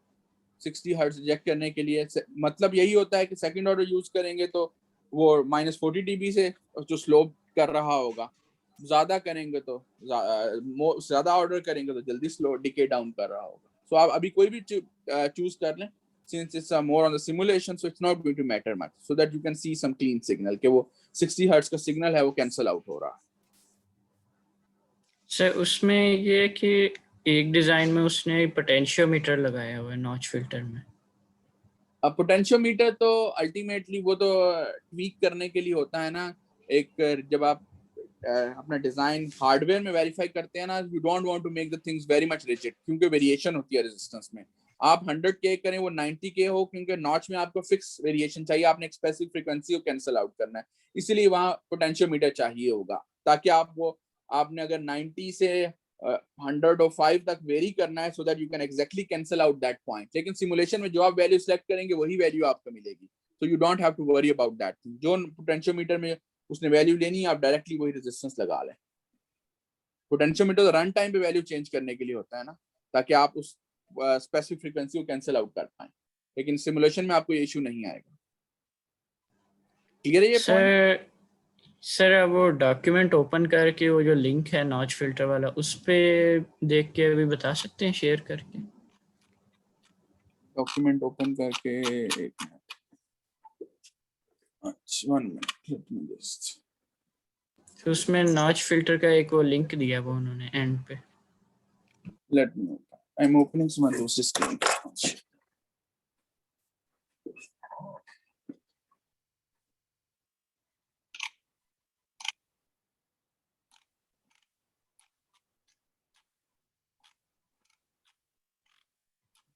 60 हर्ट्ज रिजेक्ट करने के लिए. मतलब यही होता है कि सेकंड ऑर्डर यूज करेंगे तो वो -40 dB से जो स्लोप कर रहा होगा, ज्यादा करेंगे तो ज्यादा ऑर्डर करेंगे तो जल्दी स्लो डिके डाउन कर रहा होगा. सो आप अभी कोई भी चूज कर लें, since it's more on the simulation, so it's not going to matter much, so that you can see some clean signal कि वो 60 हर्ट्ज का सिग्नल है वो कैंसिल आउट हो रहा है. सर उसमें ये कि एक डिजाइन में उसने पोटेंशियोमीटर लगाया हुआ है नॉच फिल्टर में. अब पोटेंशियोमीटर तो अल्टीमेटली वो तो ट्वीक करने के लिए होता है ना. एक जब आप अपना डिजाइन हार्डवेयर में वेरीफाई करते हैं ना, you don't want to make the things very much rigid, क्योंकि वेरिएशन होती है रेजिस्टेंस में. आप 100K करें वो 90K हो, क्योंकि नॉच में आपको फिक्स वेरिएशन चाहिए, आपने एक स्पेसिफिक फ्रीक्वेंसी को कैंसिल आउट करना है, इसीलिए वहां पोटेंशियोमीटर चाहिए होगा, ताकि आप वो आपने अगर 90 से 105 तक वेरी करना है, so that you can exactly cancel out that point. लेकिन सिमुलेशन में जो आप वैल्यू सिलेक्ट करेंगे वही वैल्यू आपको मिलेगी. So you don't have to worry about that. जो पोटेंशियोमीटर में उसने वैल्यू लेनी है, आप डायरेक्टली वही रेजिस्टेंस लगा लें. पोटेंशियोमीटर तो रन टाइम पे वैल्यू चेंज करने के लिए होता है ना, ताकि आप उस स्पेसिफिक फ्रीक्वेंसी को कैंसिल आउट कर पाएं. लेकिन सिमुलेशन में आपको ये इशू नहीं आएगा. क्लियर है ये पॉइंट? सर वो डॉक्यूमेंट ओपन करके वो जो लिंक है नॉच फिल्टर वाला, उस पे देख के अभी बता सकते हैं शेयर करके. डॉक्यूमेंट ओपन करके एक मिनट. अच्छा 1 मिनट, लेट मी जस्ट. तो उसमें नॉच फिल्टर का एक वो लिंक दिया वो उन्होंने एंड पे. Let me open. I am opening some दूसरी screen.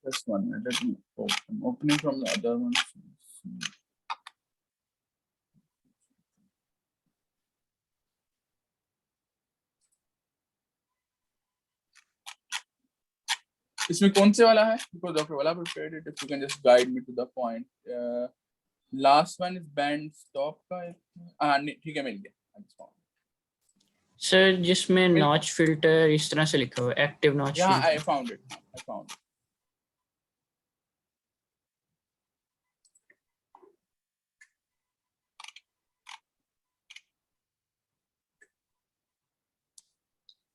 Just 1 minute. Let me open. Opening from the other one. इसमें कौन से वाला है? Because Dr. Wala prepared it. If you can just guide me to the point. Last one is band stop का. ठीक है, मिल गया. सर जिसमें नॉच फिल्टर इस तरह से लिखा हुआ है, active notch. Yeah, I found it.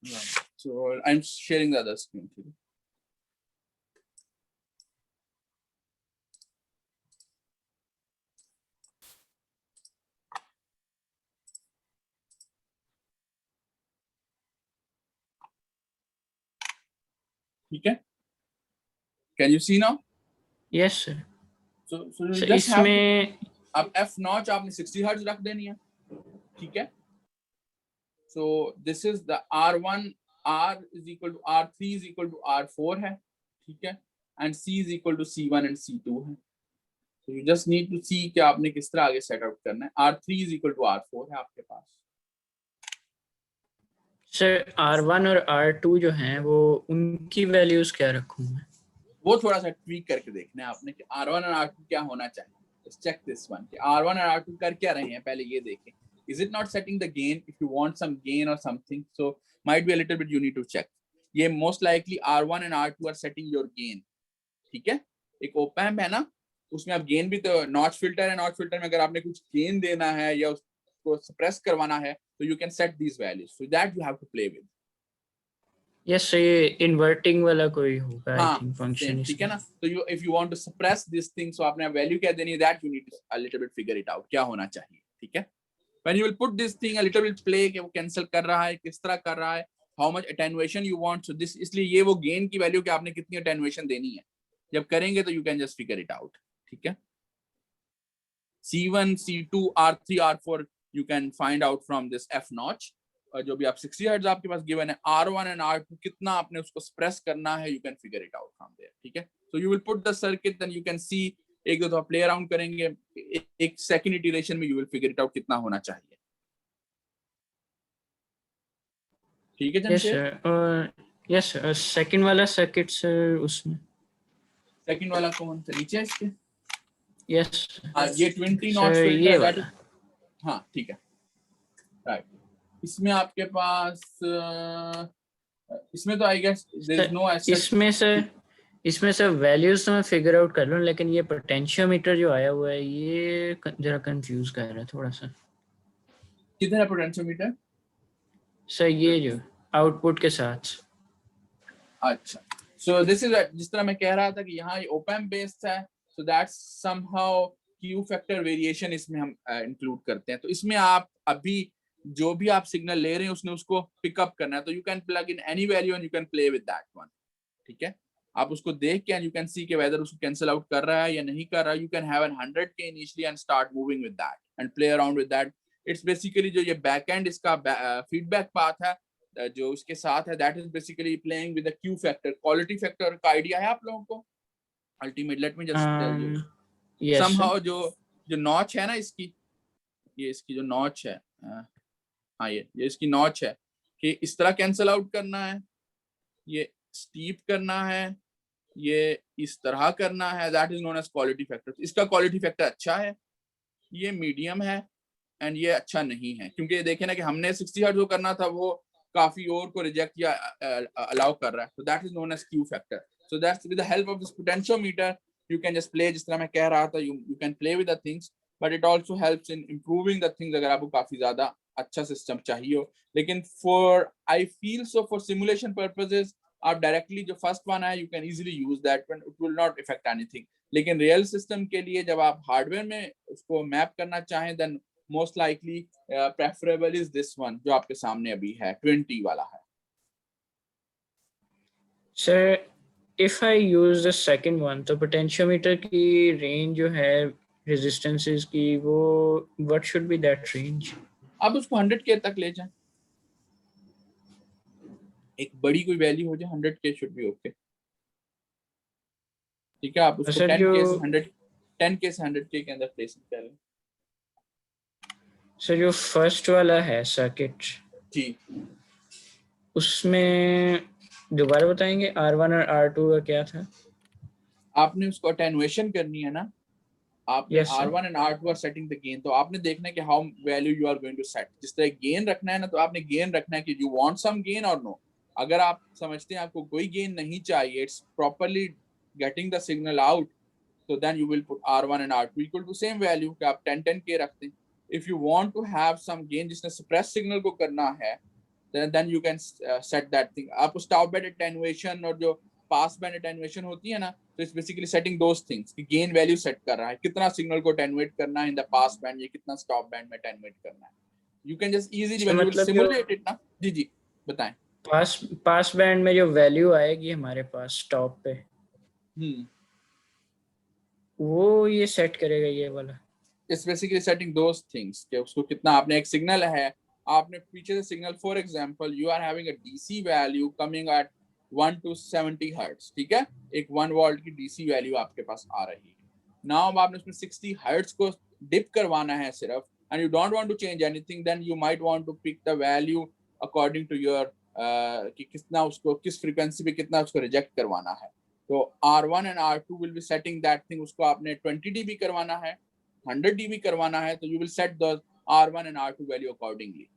Right. So I'm sharing the other screen too. ठीक है? Can you see now? Yes sir. So you so just have इसमें अब F notch आपने 60 हर्ट्ज रख देनी है. ठीक है? So this is the R1, R is equal to R3 is equal to R4 है, ठीक है, and C is equal to C1 and C2 है. So you just need to see कि आपने किस तरह आगे सेट आउट करना है. R3 is equal to R4 है आपके पास. सर R1 और R2 जो हैं वो उनकी वैल्यूज क्या रखूं मैं? वो थोड़ा सा ट्वीक करके देखना है आपने कि R1 और R2 क्या होना चाहिए. Just check this one कि R1 और R2 कर क्या रहे हैं, पहले ये देखें. Is it not setting the gain? If you want some gain or something, so might be a little bit you need to check. ये most likely R1 and R2 are setting your gain. ठीक है, एक op amp है ना, उसमें आप gain भी तो नॉच फिल्टर है, नॉच फिल्टर में अगर आपने कुछ गेन देना है या उसको सप्रेस करवाना है तो you can set these values. So that you have to play with. Yes ये इन्वर्टिंग वाला कोई होगा आई हाँ, थिंक फंक्शन, ठीक है ना. तो you if you want to suppress this thing, so आपने वैल्यू क्या देनी है, that you need to a little bit figure it out क्या होना चाहिए. ठीक है, when you will put this thing a little bit play कि वो कैंसिल कर रहा है, किस तरह कर रहा है, how much attenuation you want. So this इसलिए ये वो गेन की वैल्यू कि आपने कितनी attenuation देनी है, जब करेंगे तो you can just figure it out. ठीक है, C1, C2, R3, R4 you can find out from this F notch. और जो भी आप 60 हर्ट्ज आपके पास गिवन है, R1 and R2 कितना आपने उसको स्प्रेस करना है, you can figure it out from there. ठीक है, so you will put the circuit, then you can see, एक दो दफा प्ले अराउंड करेंगे, एक सेकंड इटरेशन में you will figure it out कितना होना चाहिए. ठीक है यस जमशेद. सर. और यस सेकंड वाला सर्किट सर, उसमें सेकंड वाला कौन सा, नीचे है इसके? यस ये 20 नॉट सर ये फिल्टर. वाला. हाँ ठीक है, राइट. इसमें आपके पास इसमें तो I guess there is no asset. इसमें सर वैल्यूज तो मैं फिगर आउट कर लूं, लेकिन ये पोटेंशियोमीटर जो आया हुआ है ये जरा कंफ्यूज कर रहा है थोड़ा सा. किधर है पोटेंशियोमीटर? सर ये जो आउटपुट के साथ. अच्छा, सो दिस इज जिस तरह मैं कह रहा था कि यहाँ ये op amp बेस्ड है, so that's somehow Q factor variation इसमें हम इंक्लूड करते हैं. तो इसमें आप अभी जो भी आप सिग्नल ले रहे हैं उसने उसको पिकअप करना है, तो you can plug in any value and you can play with that one. ठीक है, आप उसको देख के एंड यू कैन सी के वेदर उसको कैंसिल आउट कर रहा है या नहीं कर रहा है. You can have an 100K initially and start moving with that and play around with that. It's basically जो ये बैक एंड इसका फीडबैक पाथ है जो उसके साथ है, that is basically playing with the Q factor. Quality factor का idea है आप लोगों को? Ultimate let me just tell you somehow जो नॉच है ना इसकी, ये इसकी जो नॉच है, हाँ ये इसकी नॉच है कि इस तरह कैंसिल आउट करना है, ये स्टीप करना है, ये इस तरह करना है. That is known as quality factor. इसका क्वालिटी फैक्टर अच्छा है, ये मीडियम है एंड ये अच्छा नहीं है, क्योंकि देखे ना कि हमने 60 हर्ट्ज जो करना था वो काफी और को रिजेक्ट या अलाउ कर रहा है. तो that is known as Q factor. So that's with the help of this potentiometer you can just play, जिस तरह मैं कह रहा था, you can play with the things, but it also helps in improving the things अगर आपको काफी ज्यादा अच्छा सिस्टम चाहिए हो. लेकिन for I feel so for simulation purposes आप डायरेक्टली जो फर्स्ट वन है you can easily use that one, it will not effect anything. लेकिन रियल सिस्टम के लिए जब आप हार्डवेयर में उसको मैप करना चाहें, then most likely preferable is this one जो आपके सामने अभी है, 20 वाला है. Sir if I use the second one, तो पोटेंशियोमीटर की रेंज जो है रेजिस्टेंसेस की, वो what should be that range? आप उसको 100K तक ले जाएं, एक बड़ी कोई वैल्यू हो जाए, 100K शुड बी ओके. ठीक है, आप उसको 10K से 100K के अंदर प्लेस कर लें. सर जो फर्स्ट वाला है सर्किट जी, उसमें दोबारा बताएंगे R1 और R2 का क्या था? आपने उसको अटेनुएशन करनी है ना, आपने Yes, sir. R1 and R2 are setting the gain. तो आपने देखना है कि how value you are going to set. जिस तरह गेन रखना है ना, तो आपने गेन रखना है कि you want some gain or no. अगर आप समझते हैं आपको कोई गेन नहीं चाहिए, it's properly getting the signal out, so then you will put R1 and R2 equal to same value कि आप 10K रखते हैं. If you want to have some gain जिसने suppress signal को करना है, then you can set that thing. आप stop band attenuation और जो पास बैंड अटेनुएशन होती है ना, तो it's basically setting those things कि गेन वैल्यू सेट कर रहा है, कितना सिग्नल को अटेनुएट करना है इन द पास बैंड, ये कितना स्टॉप बैंड में अटेनुएट करना है. You can just easily when you simulate it ना. जी बताएं. पास बैंड में जो वैल्यू आएगी हमारे पास स्टॉप पे, वो ये सेट करेगा ये वाला. It's basically setting those things कि उसको कितना आपने एक सिग्नल है, आपने पीछे से signal, for example you are having a DC value coming at 1 to 70 hertz, ठीक है, एक 1 वोल्ट की डीसी वैल्यू आपके पास आ रही है। नाउ आपने उसमें 60 हर्ट्ज को डिप करवाना है सिर्फ, and you don't want to change anything, then you might want to pick the value according to your कि कितना उसको किस फ्रीक्वेंसी पे कितना उसको रिजेक्ट करवाना है। तो R1 and R2 will be setting that thing, उसको आपने 20 dB करवाना है, 100 dB करवाना है, तो you will set the R1 and R2 value accordingly।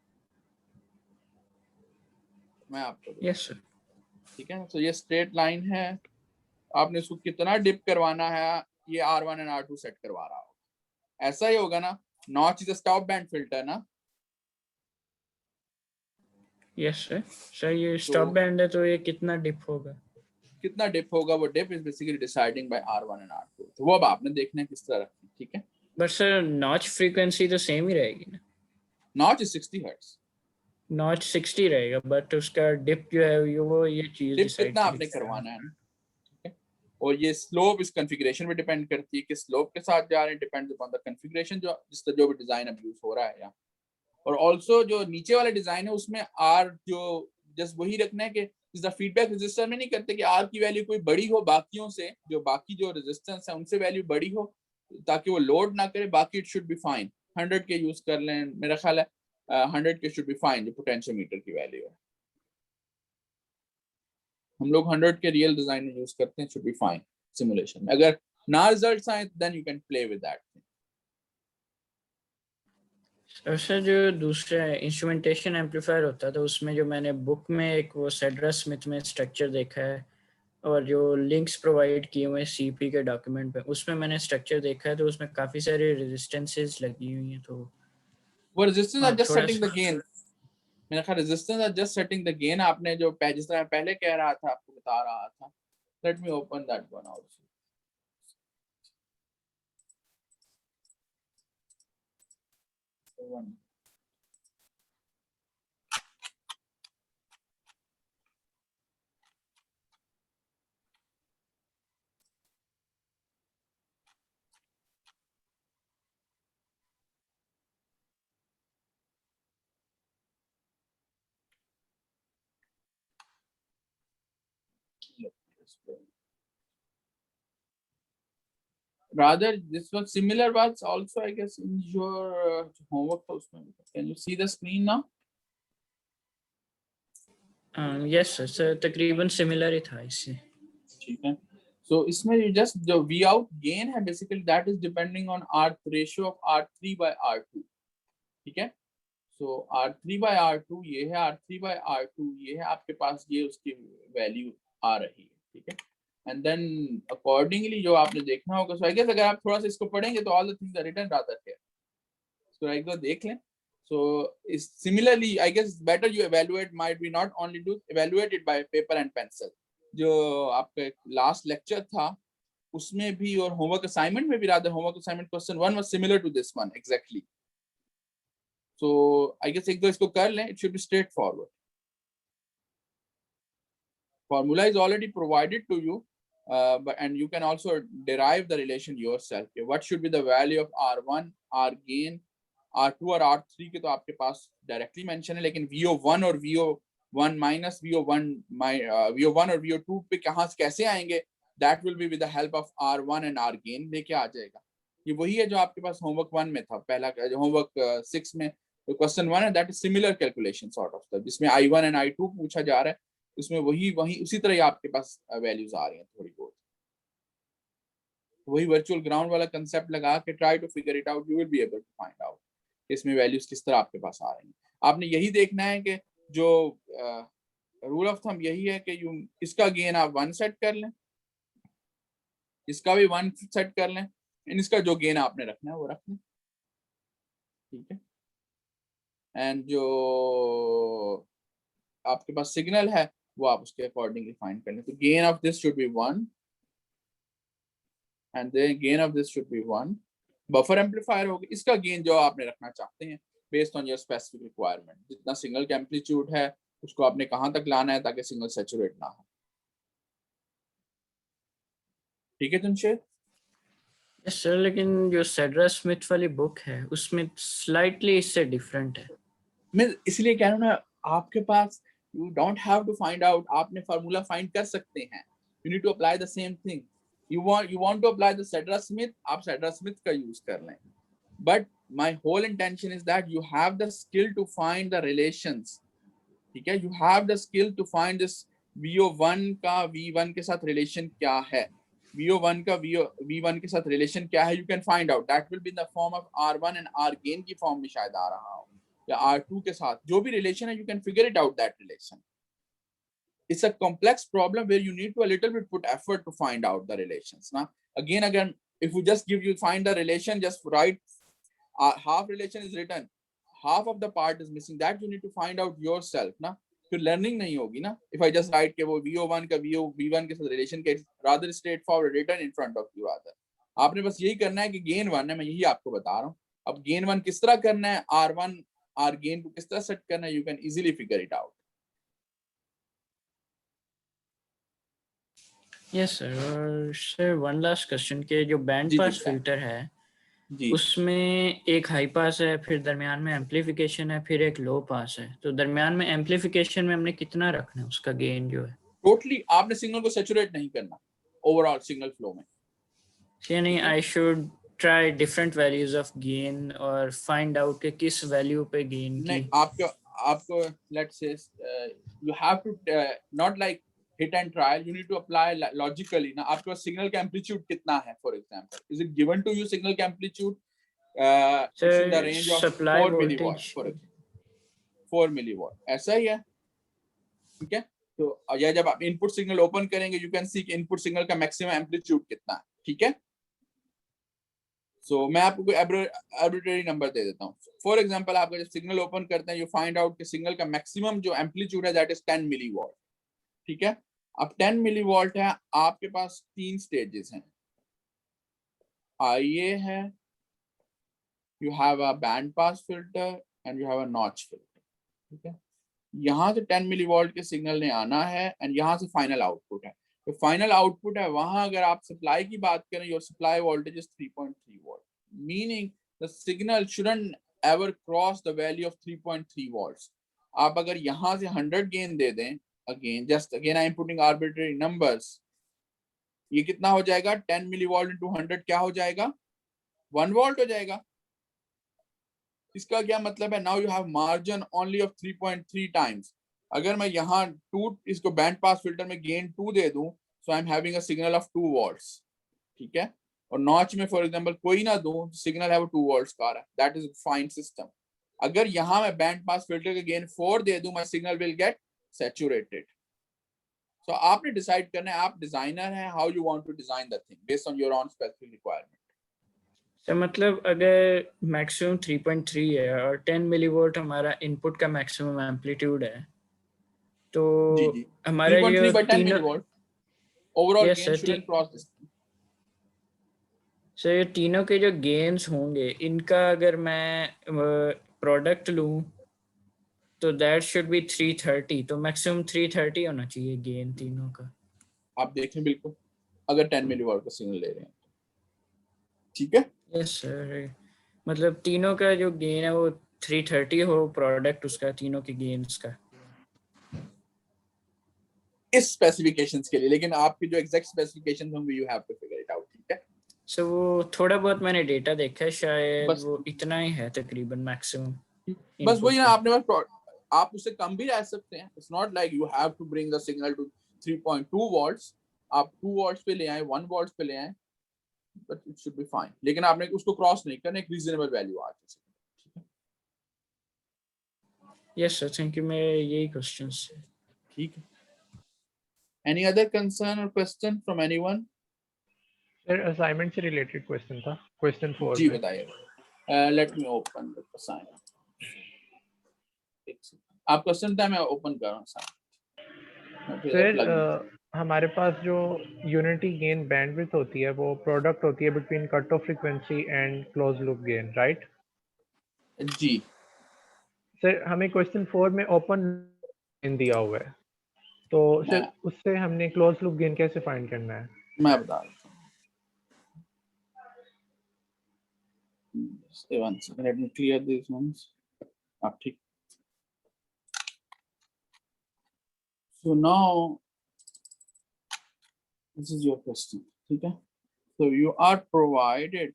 मैं आपको यस सर। ठीक है, तो ये स्ट्रेट लाइन है, आपने उसको कितना डिप करवाना है ये R1 and R2 सेट करवा रहा होगा। ऐसा ही होगा ना, notch is a stop band filter ना। Yes sir. सर ये स्टॉप बैंड है तो ये कितना डिप होगा? कितना डिप होगा, वो dip is basically deciding by R1 and R2। तो वो अब आपने देखना है किस तरह रखना है, ठीक है। बट सर नॉच फ्रीक्वेंसी तो सेम ही रहेगी ना? नॉच इज 60 हर्ट्ज, नॉच 60 रहेगा, बट उसका डिप जो है वो ये चीज डिप डिसाइड कितना आपने करवाना है, ठीक है। और ये स्लोप इस कॉन्फ़िगरेशन पे डिपेंड करती है कि स्लोप के साथ जा रहे हैं, डिपेंड्स अपॉन द कॉन्फ़िगरेशन जो भी डिजाइन अब यूज हो रहा है यहाँ। और ऑल्सो जो नीचे वाला डिजाइन है उसमें R जो जस्ट वही रखना है कि इस फीडबैक रेजिस्टर में नहीं करते कि R की वैल्यू कोई बड़ी हो बाकियों से, जो बाकी जो रेजिस्टेंस है उनसे वैल्यू बड़ी हो ताकि वो लोड ना करे, बाकी इट शुड बी फाइन। 100 के यूज कर लें, मेरा ख्याल है 100 के शुड बी फाइन जो पोटेंशियोमीटर की वैल्यू है। हम लोग 100 के रियल डिजाइन में यूज करते हैं, शुड बी फाइन सिमुलेशन में। अगर ना रिजल्ट्स आए then you can play with that. Sir जो दूसरा इंस्ट्रूमेंटेशन एम्पलीफायर होता है तो उसमें जो मैंने बुक में एक वो सेड्रस स्मिथ में स्ट्रक्चर देखा है और जो लिंक्स प्रोवाइड किए हुए सीपी के डॉक्यूमेंट पे उसमें मैंने स्ट्रक्चर देखा है, तो उसमें काफी सारी रेजिस्टेंसेस लगी हुई हैं। तो वो रेजिस्टेंस आर जस्ट थोड़ा सेटिंग द गेन, मेरा ख्याल resistance R just setting the gain. आपने जो जिस तरह पहले कह रहा था, आपको बता रहा था, late me open that one also. One rather this was similar was also I guess in your homework था उसमें। can you see the screen now? Yes sir, तकरीबन सिमिलर ही था इससे। ठीक है, so इसमें just जो V out gain है basically that is depending on R ratio of R3 by R2, ठीक है। so R3 by R2 ये है, R3 by R2 ये है, आपके पास ये उसकी वैल्यू आ रही है, ठीक है। एंड देन अकॉर्डिंगली जो आपने देखना होगा, सो आई गेस अगर आप थोड़ा सा इसको पढ़ेंगे तो all the things are written rather here, so एक बार देख लें। सो इस similarly I guess better you evaluate, might be not only do evaluate it by paper and pencil. जो आपका लास्ट लेक्चर था उसमें भी और होमवर्क असाइनमेंट में भी, रादर homework assignment question 1 was similar to this one exactly. So I guess एक दो इसको कर लें, it should be straightforward. Formula is already provided to you, and you can also derive the relation yourself. What should be the value of R1, R gain, R2 और R3 के तो आपके पास directly mention है, लेकिन VO1 और VO1 minus VO1 और VO2 पे कहाँ से कैसे आएंगे, that will be with the help of R1 and R gain लेके आ जाएगा। ये वही है जो आपके पास होमवर्क 1 में था, पहला होमवर्क 6 में क्वेश्चन 1 है, that is similar calculation sort of, जिसमें I1 and I2 पूछा जा रहा है, उसमें वही उसी तरह आपके पास वैल्यूज आ रही हैं थोड़ी बहुत। वही वर्चुअल ग्राउंड वाला कंसेप्ट लगा के try to figure it out, you will be able to find out इसमें वैल्यूज किस तरह आपके पास आ रही हैं। आपने यही देखना है कि जो रूल ऑफ थंब यही है कि यू इसका गेन आप 1 सेट कर लें, इसका भी 1 सेट कर लें, इसका जो गेन आपने रखना है वो रख लें, ठीक है। एंड जो आपके पास सिग्नल है वो आप उसके अकॉर्डिंगली फाइंड कर लें। तो gain of this should be 1 and then gain of this should be 1। Buffer amplifier होगा, इसका गेन जो आपने रखना चाहते हैं based on your specific requirement, जितना सिग्नल का एम्पलीट्यूड है उसको आपने कहां तक लाना है ताकि सिग्नल सैचुरेट ना हो, ठीक है तुमशेर? यस सर, लेकिन जो सेड्रस स्मिथ वाली बुक है उसमें स्लाइटली इससे डिफरेंट है। मैं इसलिए कह रहा हूँ ना, आपके पास you don't have to find out, आपने फार्मूला फाइंड कर सकते हैं, you need to apply the same thing. You want to apply the Sedra Smith, आप सेड्रा स्मिथ का यूज कर लें, but my whole intention is that you have the skill to find the relations, ठीक है, you have the skill to find this VO1 का V1 के साथ relation क्या है, VO1 का V1 के साथ रिलेशन क्या है, you can find out, that will be in the form of R1 and R gain की फॉर्म में शायद आ रहा हो, या R2 के साथ जो भी रिलेशन है, you can figure it out that relation. It's a complex problem where you need to a little bit put effort to find out the relations. Now, again, if we just give you find the relation, just write half relation is written, half of the part is missing. That you need to find out yourself. ना फिर learning नहीं होगी ना. If I just write के वो VO1 का V1 के साथ relation के rather straightforward written in front of you rather. आपने बस यही करना है कि gain 1 है, मैं यही आपको बता रहा हूँ. अब gain 1 किस तरह करना है, R1 R gain को किस तरह सेट करना है, you can easily figure it out. Yes sir. और sir one last question के जो बैंड पास फिल्टर है उसमें एक हाई पास है, फिर दरमियान में एम्पलीफिकेशन है, फिर एक लो पास है, तो दरमियान में एम्पलीफिकेशन में हमने कितना रखना है उसका गेन जो है? टोटली आपने सिग्नल को सैचुरेट नहीं करना ओवरऑल सिग्नल फ्लो में, यानी I should try different values of gain और फाइंड आउट के किस वैल्यू पे गेन की। नहीं, आपको let's say you have to not like hit and trial, you need to apply logically. ना आपके पास सिग्नल का एम्पलीट्यूड कितना है, for example, is it given to you signal का amplitude it's in the range of 4 milliwatt, for 4 milliwatt, ऐसा ही है, ठीक है। तो या जब आप इनपुट सिग्नल ओपन करेंगे, यू कैन सी कि इनपुट सिग्नल का मैक्सिमम एम्पलीट्यूड कितना है, ठीक है। सो मैं आपको कोई आर्बिट्रेरी नंबर दे देता हूँ। फॉर एग्जांपल, आप जब सिग्नल ओपन करते हैं, यू फाइंड आउट कि सिग्नल का मैक्सिमम जो एम्पलीट्यूड है दैट इज 10 मिलीवॉट, ठीक है। अब 10 मिलीवॉल्ट है, आपके पास 3 स्टेजेस हैं, IA है, you have a band pass filter and you have a notch filter, ठीक है। यहाँ से 10 मिलीवॉल्ट के सिग्नल ने आना है एंड यहाँ से फाइनल आउटपुट है, तो फाइनल आउटपुट है वहां, अगर आप सप्लाई की बात करें, your supply voltage is 3.3 volt, meaning the signal shouldn't ever cross the value of 3.3 volts. आप अगर यहाँ से 100 गेन दे दें, again I am putting arbitrary numbers, ये कितना हो जाएगा, 10 मिलीवॉल्ट इंटू 100 क्या हो जाएगा, 1 वोल्ट हो जाएगा। इसका क्या मतलब है, now you have margin only of 3.3 times. अगर मैं यहाँ 2 इसको बैंड पास फिल्टर में गेन 2 दे दूं, so I am having a signal of 2 volts, ठीक है। और नॉच में फॉर एग्जांपल कोई ना दूं, सिग्नल है वो 2 वोल्ट्स का आ रहा है, दैट इज फाइन सिस्टम। अगर यहाँ मैं बैंड पास फिल्टर के गेन 4 दे दूं, my signal will get saturated. So आपने डिसाइड करना है, आप डिजाइनर हैं, how you want to design the thing based on your own specific requirement. तो मतलब अगर मैक्सिमम 3.3 है और 10 मिलीवोल्ट हमारा इनपुट का मैक्सिमम एम्पलीट्यूड है, तो जी हमारे 3.3 by 10 millivolt overall gain shouldn't cross this. So ये तीनों के जो गेन्स होंगे, इनका अगर मैं प्रोडक्ट लूं तो दैट शुड बी 330, तो मैक्सिमम 330 होना चाहिए गेन तीनों का। आप देखें बिल्कुल, अगर 10 मिलीवॉट का सिग्नल ले रहे हैं, ठीक है। यस सर, मतलब तीनों का जो गेन है वो 330 हो प्रोडक्ट उसका, तीनों के गेन्स का इस स्पेसिफिकेशंस के लिए, लेकिन आपकी जो एग्जैक्ट स्पेसिफिकेशंस होंगे, you have to figure it out, ठीक है। सो वो थोड़ा बहुत मैंने डेटा देखा है, शायद बस वो इतना ही है तकरीबन मैक्सिमम। बस वही ना, आपने बस आप उससे कम भी रह सकते हैं, it's not like you have to bring the signal to 3.2 volts, आप 2 वोल्ट्स पे ले आए, 1 वोल्ट्स पे ले आए, but it should be fine. लेकिन आपने उसको क्रॉस नहीं करना, एक रीजनेबल वैल्यू आ जाए। यस सर, थैंक यू, मेरे यही क्वेश्चंस। ठीक है। Any other concern or question from anyone? Sir assignment से रिलेटेड क्वेश्चन था, क्वेश्चन 4 जी में। बताइए। Late me open the assignment. आप क्वेश्चन था, मैं ओपन कर रहा हूँ सर हमारे पास जो यूनिटी गेन बैंडविड्थ होती है वो प्रोडक्ट होती है between cut off frequency and close loop gain, right? जी सर हमें क्वेश्चन 4 में ओपन गेन दिया हुआ है, तो सर उससे हमने क्लोज लूप गेन कैसे फाइंड करना है? मैं बता रहा हूँ, let me clear these ones। आप ठीक So now this is your question. ठीक है? So you are provided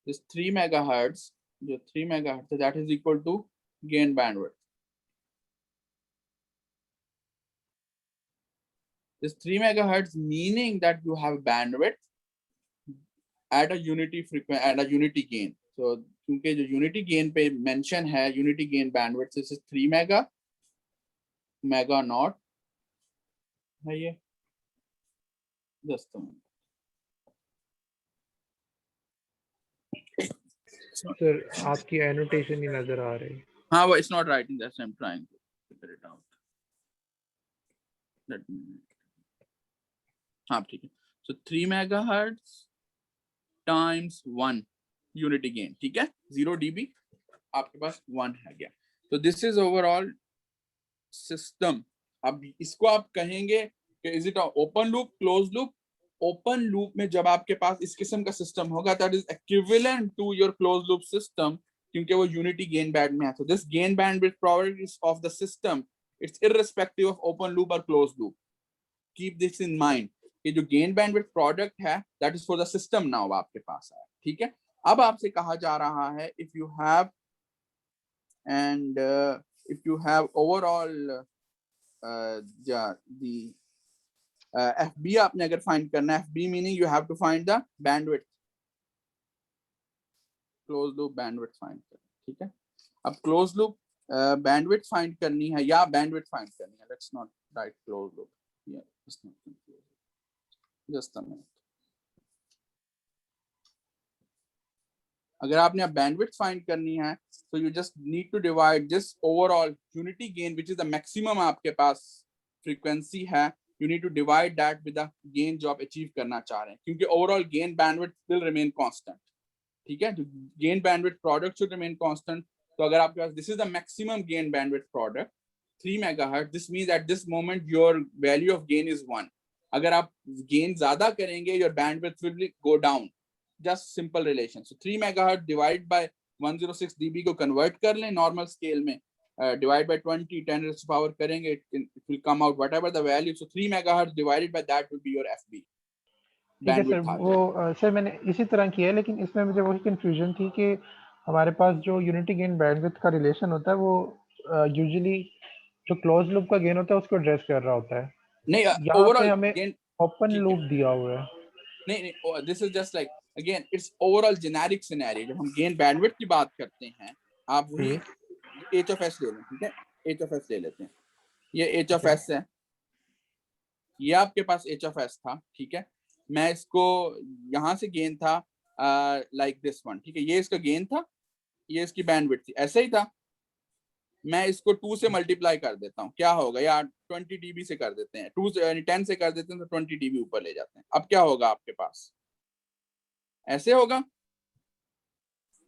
this 3 megahertz, जो 3 megahertz, that is equal to gain bandwidth. This 3 megahertz meaning that you have bandwidth at a unity frequency, at a unity gain. So क्योंकि जो unity gain पे mention है, unity gain bandwidth, this is 3 mega naught है ये. Just a minute. Sir आपकी annotation ही नजर आ रही है. हाँ, वो it's not writing. That's why I'm trying to figure it out. Let me. हाँ, ठीक है. So 3 megahertz times 1 unity gain. ठीक है? 0 dB आपके पास 1 है गया. So this is overall system. अब इसको आप कहेंगे कि is it a open loop, closed loop? Open loop में जब आपके पास इस किस्म का सिस्टम होगा, that is equivalent to your closed loop system, क्योंकि वो unity gain band में है. So this gain bandwidth properties of the system, it's irrespective of open loop or closed loop. Keep this in mind. कि जो gain bandwidth product है, that is for the system now आपके पास है. ठीक है? अब आपसे कहा जा रहा है if you have and if you have overall the FB आपने अगर find करना है, FB meaning you have to find the bandwidth, closed loop bandwidth find करना. ठीक है? अब closed loop bandwidth find करनी है या bandwidth find करनी है. Let's not write closed loop. Yeah, it's not confusing. Just a minute. अगर आपने अब bandwidth find करनी है, so you just need to divide this overall unity gain, which is the maximum आपके पास frequency है. You need to divide that with the gain जो आप achieve करना चाह रहे हैं, क्योंकि overall gain bandwidth will remain constant. ठीक है? तो gain bandwidth product should remain constant. तो अगर आपके पास this is the maximum gain bandwidth product 3 megahertz, this means at this moment your value of gain is 1. अगर आप gain ज़्यादा करेंगे, your bandwidth will go down. Just simple relation. So 3 megahertz divided by 106 dB को convert कर लें normal scale में, divide by 20, 10 raised to power करेंगे, it will come out whatever the value. So 3 megahertz divided by that will be your FB. ठीक है sir, वो sir मैंने इसी तरह किया है, लेकिन इसमें मुझे वही कंफ्यूजन थी कि हमारे पास जो यूनिटी गेन बैंडविड्थ का रिलेशन होता है वो यूजुअली जो क्लोज लूप का गेन होता है उसको एड्रेस कर रहा होता है. नहीं, यहाँ पे हमें ओपन लूप दिया हुआ है. नहीं, this is just like again it's overall generic scenario. जब हम गेन बैंडविड्थ की बात करते हैं, आप वही h of s ले लें. ठीक है? h of s ले लेते हैं. ये h of s है, ये आपके पास h of s था. ठीक है? मैं इसको यहाँ से गेन था like this one. ठीक है? ये इसका गेन था, ये इसकी बैंडविड्थ थी. ऐसे ही था. मैं इसको 2 से मल्टीप्लाई कर देता हूँ, क्या होगा? या 20 dB से कर देते हैं, 2 से 10 से कर देते हैं तो 20 dB ऊपर ले जाते हैं. अब क्या होगा आपके पास? ऐसे होगा,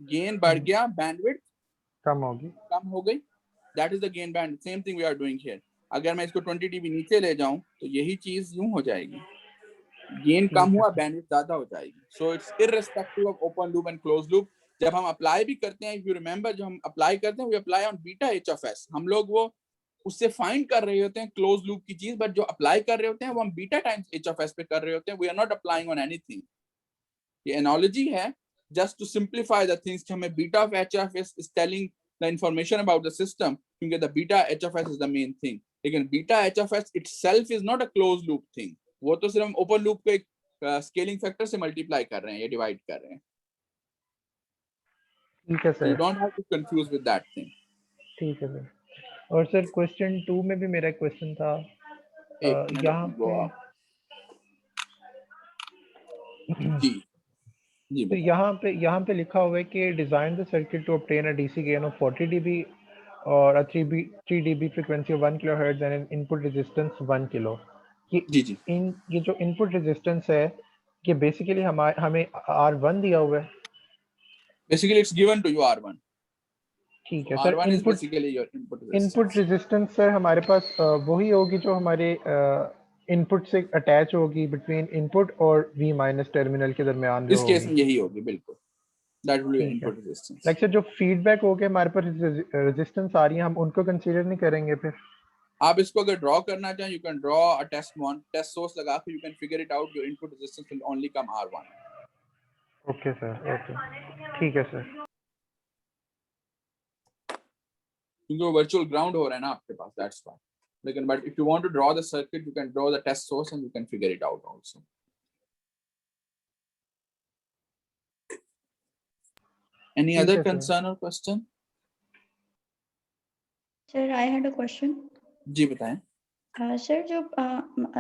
गेन बढ़ गया, बैंडविड्थ कम होगी, कम हो गई. That is the gain band. Same thing we are doing here. अगर मैं इसको 20 dB नीचे ले जाऊं तो यही चीज यूं हो जाएगी. गेन कम हुआ, बैंडविड्थ ज्यादा हो जाएगी. So it's irrespective of open loop and close loop. जब हम अप्लाई भी करते हैं, इफ यू रिमेंबर, जो हम अप्लाई करते हैं we apply on beta h of s. हम लोग वो उससे फाइंड कर रहे होते हैं क्लोज लूप की चीज, बट जो अप्लाई कर रहे होते हैं वो हम beta times h of s पे कर रहे होते हैं. We are not applying on anything. ये एनालॉजी है just to simplify the things. हमें beta of h of s is telling the information about the system, क्योंकि the beta h of s is the main thing. लेकिन beta h of s itself is not a closed loop thing. वो तो सिर्फ हम open loop के scaling factor से multiply कर रहे हैं या divide कर रहे हैं. ठीक है sir. You don't have to confuse with that thing. ठीक है सर. और सर क्वेश्चन 2 में भी मेरा क्वेश्चन था यहाँ पे जी तो यहाँ पे लिखा हुआ है कि design the circuit to obtain a DC gain of 40 dB और a 3 dB frequency of 1 kilohertz and input resistance 1 kilo. जी ये जो इनपुट रेजिस्टेंस है ये बेसिकली हमें R1 दिया हुआ है. Basically it's given to you R1. ठीक है सर. R1 is basically your input resistance sir हमारे पास वही होगी जो हमारे इनपुट से अटैच होगी बिटवीन इनपुट और V माइनस टर्मिनल के दरमियान. इस केस में यही होगी बिल्कुल. That will be input resistance. Like sir जो फीडबैक हो गया हमारे पास रेजिस्टेंस आ रही है, हम उनको कंसीडर नहीं करेंगे फिर? आप इसको अगर ड्रॉ करना चाहें, you can draw a test source लगा के you can figure it out, your input resistance will only come R1. Okay sir, okay, ठीक है सर। क्योंकि वो वर्चुअल ग्राउंड हो रहा है ना आपके पास, दैट्स व्हाई. लेकिन but if you want to draw the circuit, you can draw the test source and you can figure it out also. Any ठीक other है सर। concern or question? Sir, I had a question. जी बताएं. Sir जो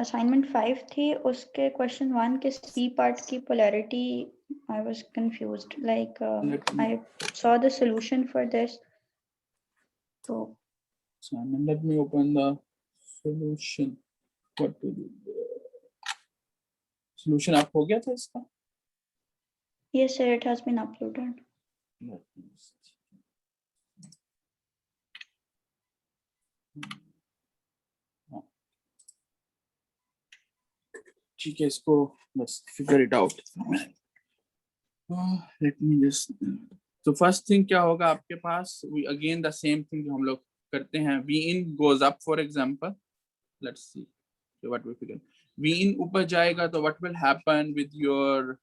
assignment 5 थी उसके question 1 के C part की polarity I was confused, like I saw the solution for this. तो let me open the solution. What to do? Solution आप हो गया था इसका? yes sir, it has been uploaded. Let me see. ठीक है, इसको let's figure it out. Let me just. So first thing क्या होगा आपके पास? We again the same thing जो हम लोग करते हैं. V in goes up, for example. Let's see. So what we figure. V in ऊपर जाएगा तो what will happen with your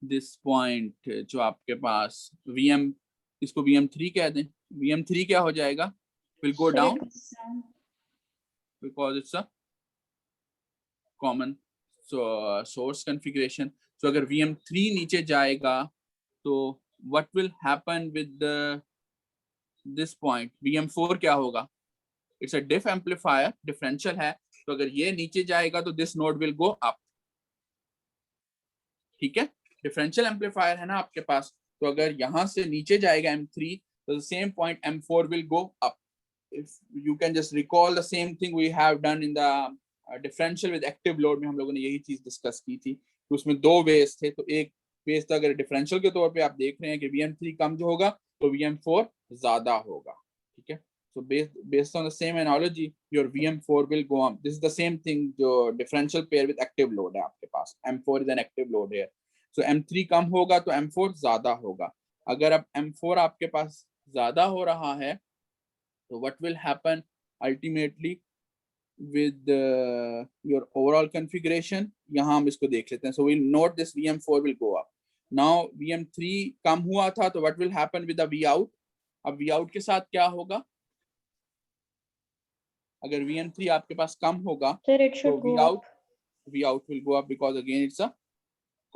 this point जो आपके पास VM, इसको VM3 कह दें. VM3 क्या हो जाएगा? Will go Sir, down it goes down. because it's a common source configuration. So अगर VM3 नीचे जाएगा तो what will happen with the this point? VM4 क्या होगा? It's a diff amplifier, differential है, तो अगर ये नीचे जाएगा तो this node will go up. ठीक है, differential amplifier है ना आपके पास, तो अगर यहाँ से नीचे जाएगा M3 तो the same point M4 will go up. If you can just recall the same thing we have done in the differential with active load में हम लोगों ने यही चीज डिस्कस की थी. तो उसमें दो वेज थे, तो एक वेज तो अगर डिफरेंशियल के तौर पे आप देख रहे हैं कि VM3 कम जो होगा तो VM4 ज्यादा होगा. ठीक है, so based on the same analogy your VM4 will go up. This is the same thing जो differential pair with active load है आपके पास. M4 is an active load here. So M3 कम होगा तो M4 ज्यादा होगा. अगर अब M4 आपके पास ज्यादा हो रहा है तो what will happen ultimately with your overall configuration? यहाँ हम इसको देख लेते हैं. So we'll note this VM4 will go up. Now VM3 कम हुआ था तो what will happen with the Vout? अब Vout के साथ क्या होगा? अगर VM3 आपके पास कम होगा Sir, it should तो go up. Vout will go up because again it's a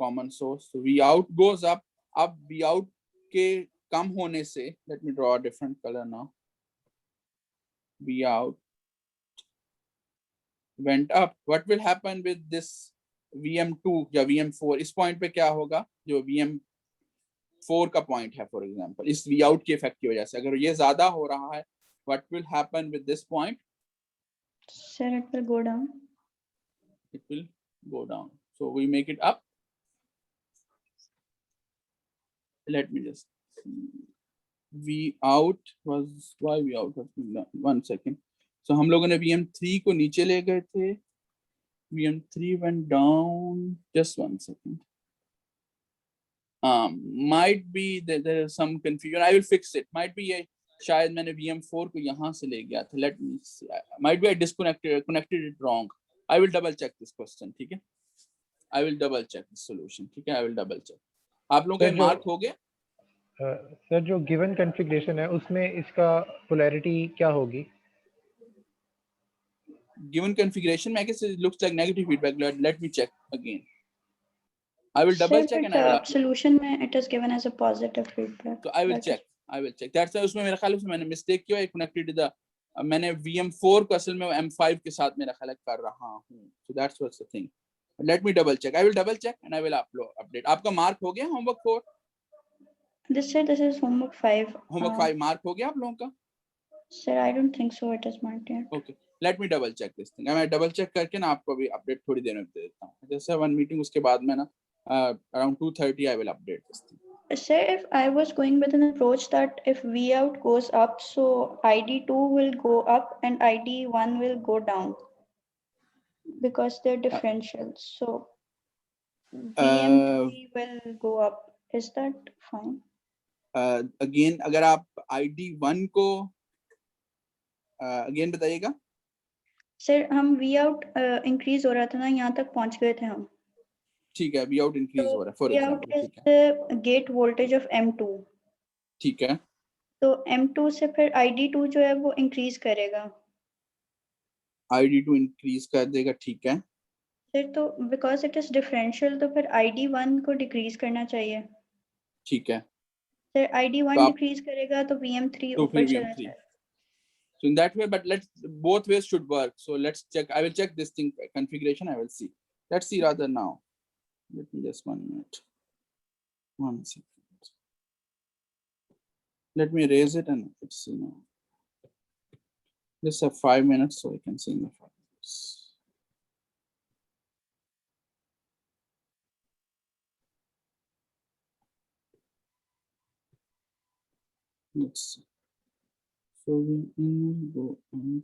common source. So Vout goes up. अब Vout के कम होने से, let me draw a different color now. Vout went up. What will happen with this VM2 या VM4? इस point पे क्या होगा? जो VM4 का पॉइंट है फॉर एग्जांपल, इस Vout के इफेक्ट की वजह से अगर ये ज्यादा हो रहा है, what will happen with this point? Sir, it will go down. It will go down. So we make it up. Let me just see. Vout was, why Vout was done? 1 second. So हम लोगों ने VM3 को नीचे ले गए थे. VM3 went down. Just 1 second. Might be that there is some confusion. I will fix it. Might be ये शायद मैंने VM4 को यहाँ से ले गया था. Let me see. Might be I connected it wrong. I will double check this question. ठीक है? I will double check the solution. ठीक है? I will double check. आप लोगों के मार्क हो गए? सर जो गिवन कॉन्फ़िगरेशन है उसमें इसका पोलैरिटी क्या होगी? Given configuration, I guess it looks like negative feedback. Let me check again. I will double Sir, check but and I will upload. solution में it is given as a positive feedback. So I will check. I will check. That's why उसमें मेरा ख्याल है उसमें मैंने mistake किया है, connected to the मैंने VM4 को असल में M5 के साथ मेरा ख्याल कर रहा हूँ. So that's what's the thing. Let me double check. I will double check and I will update. आपका मार्क हो गया homework 4? This is homework 5. Homework 5 mark हो गया आप लोगों का? Sir, I don't think so. It is marked yet. Okay. Let me double check this thing. मैं double check करके ना आपको भी update थोड़ी देर में दे देता हूँ. जैसे one meeting उसके बाद में ना around 2:30 I will update this thing. Sir, if I was going with an approach that if Vout goes up, so ID2 will go up and ID1 will go down because they're differential. So VM3 will go up. Is that fine? Again, अगर आप ID1 को again बताइएगा। Sir हम we out increase हो रहा था ना, यहाँ तक पहुंच गए थे हम। ठीक है, वी आउट इंक्रीज हो रहा है for V out example, is ठीक है, the gate voltage of M2। ठीक है, तो M2 से फिर ID2 जो है वो इंक्रीज करेगा। ID2 इंक्रीज कर देगा, ठीक है, फिर तो बिकॉज इट इज डिफरेंशियल तो फिर ID1 को डिक्रीज करना चाहिए। ठीक है, सर तो ID1 आप डिक्रीज करेगा तो VM3 तो फिर ऊपर चला VM3, जाएगा। so in that way, but let's both ways should work, so let's check. I will check this thing configuration, I will see. Let's see rather now. Let me just 1 minute, 1 second, let me erase it and let's see now. Just have 5 minutes so I can see in the files. Let's see. So we go on.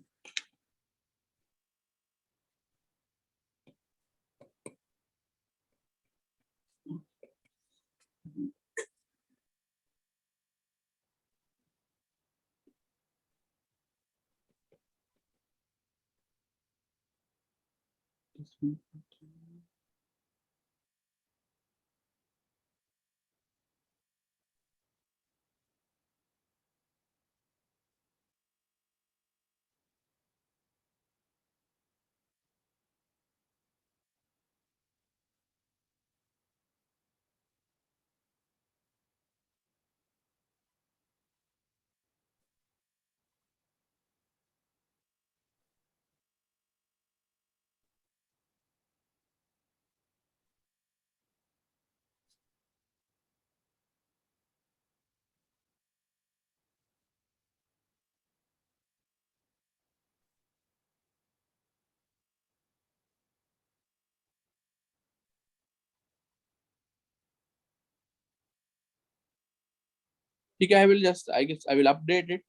ठीक है, I will just, I guess I will update it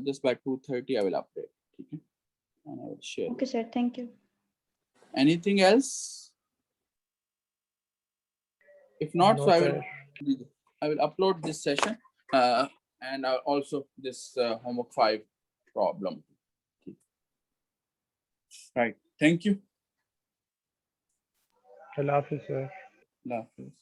just by 2:30 I will update, ठीक है, and I will share. Okay sir, thank you. Anything else? If not, No, so sir. I will upload this session and also this homework 5 problem. Right, thank you. Allah Hafiz, sir. Allah Hafiz.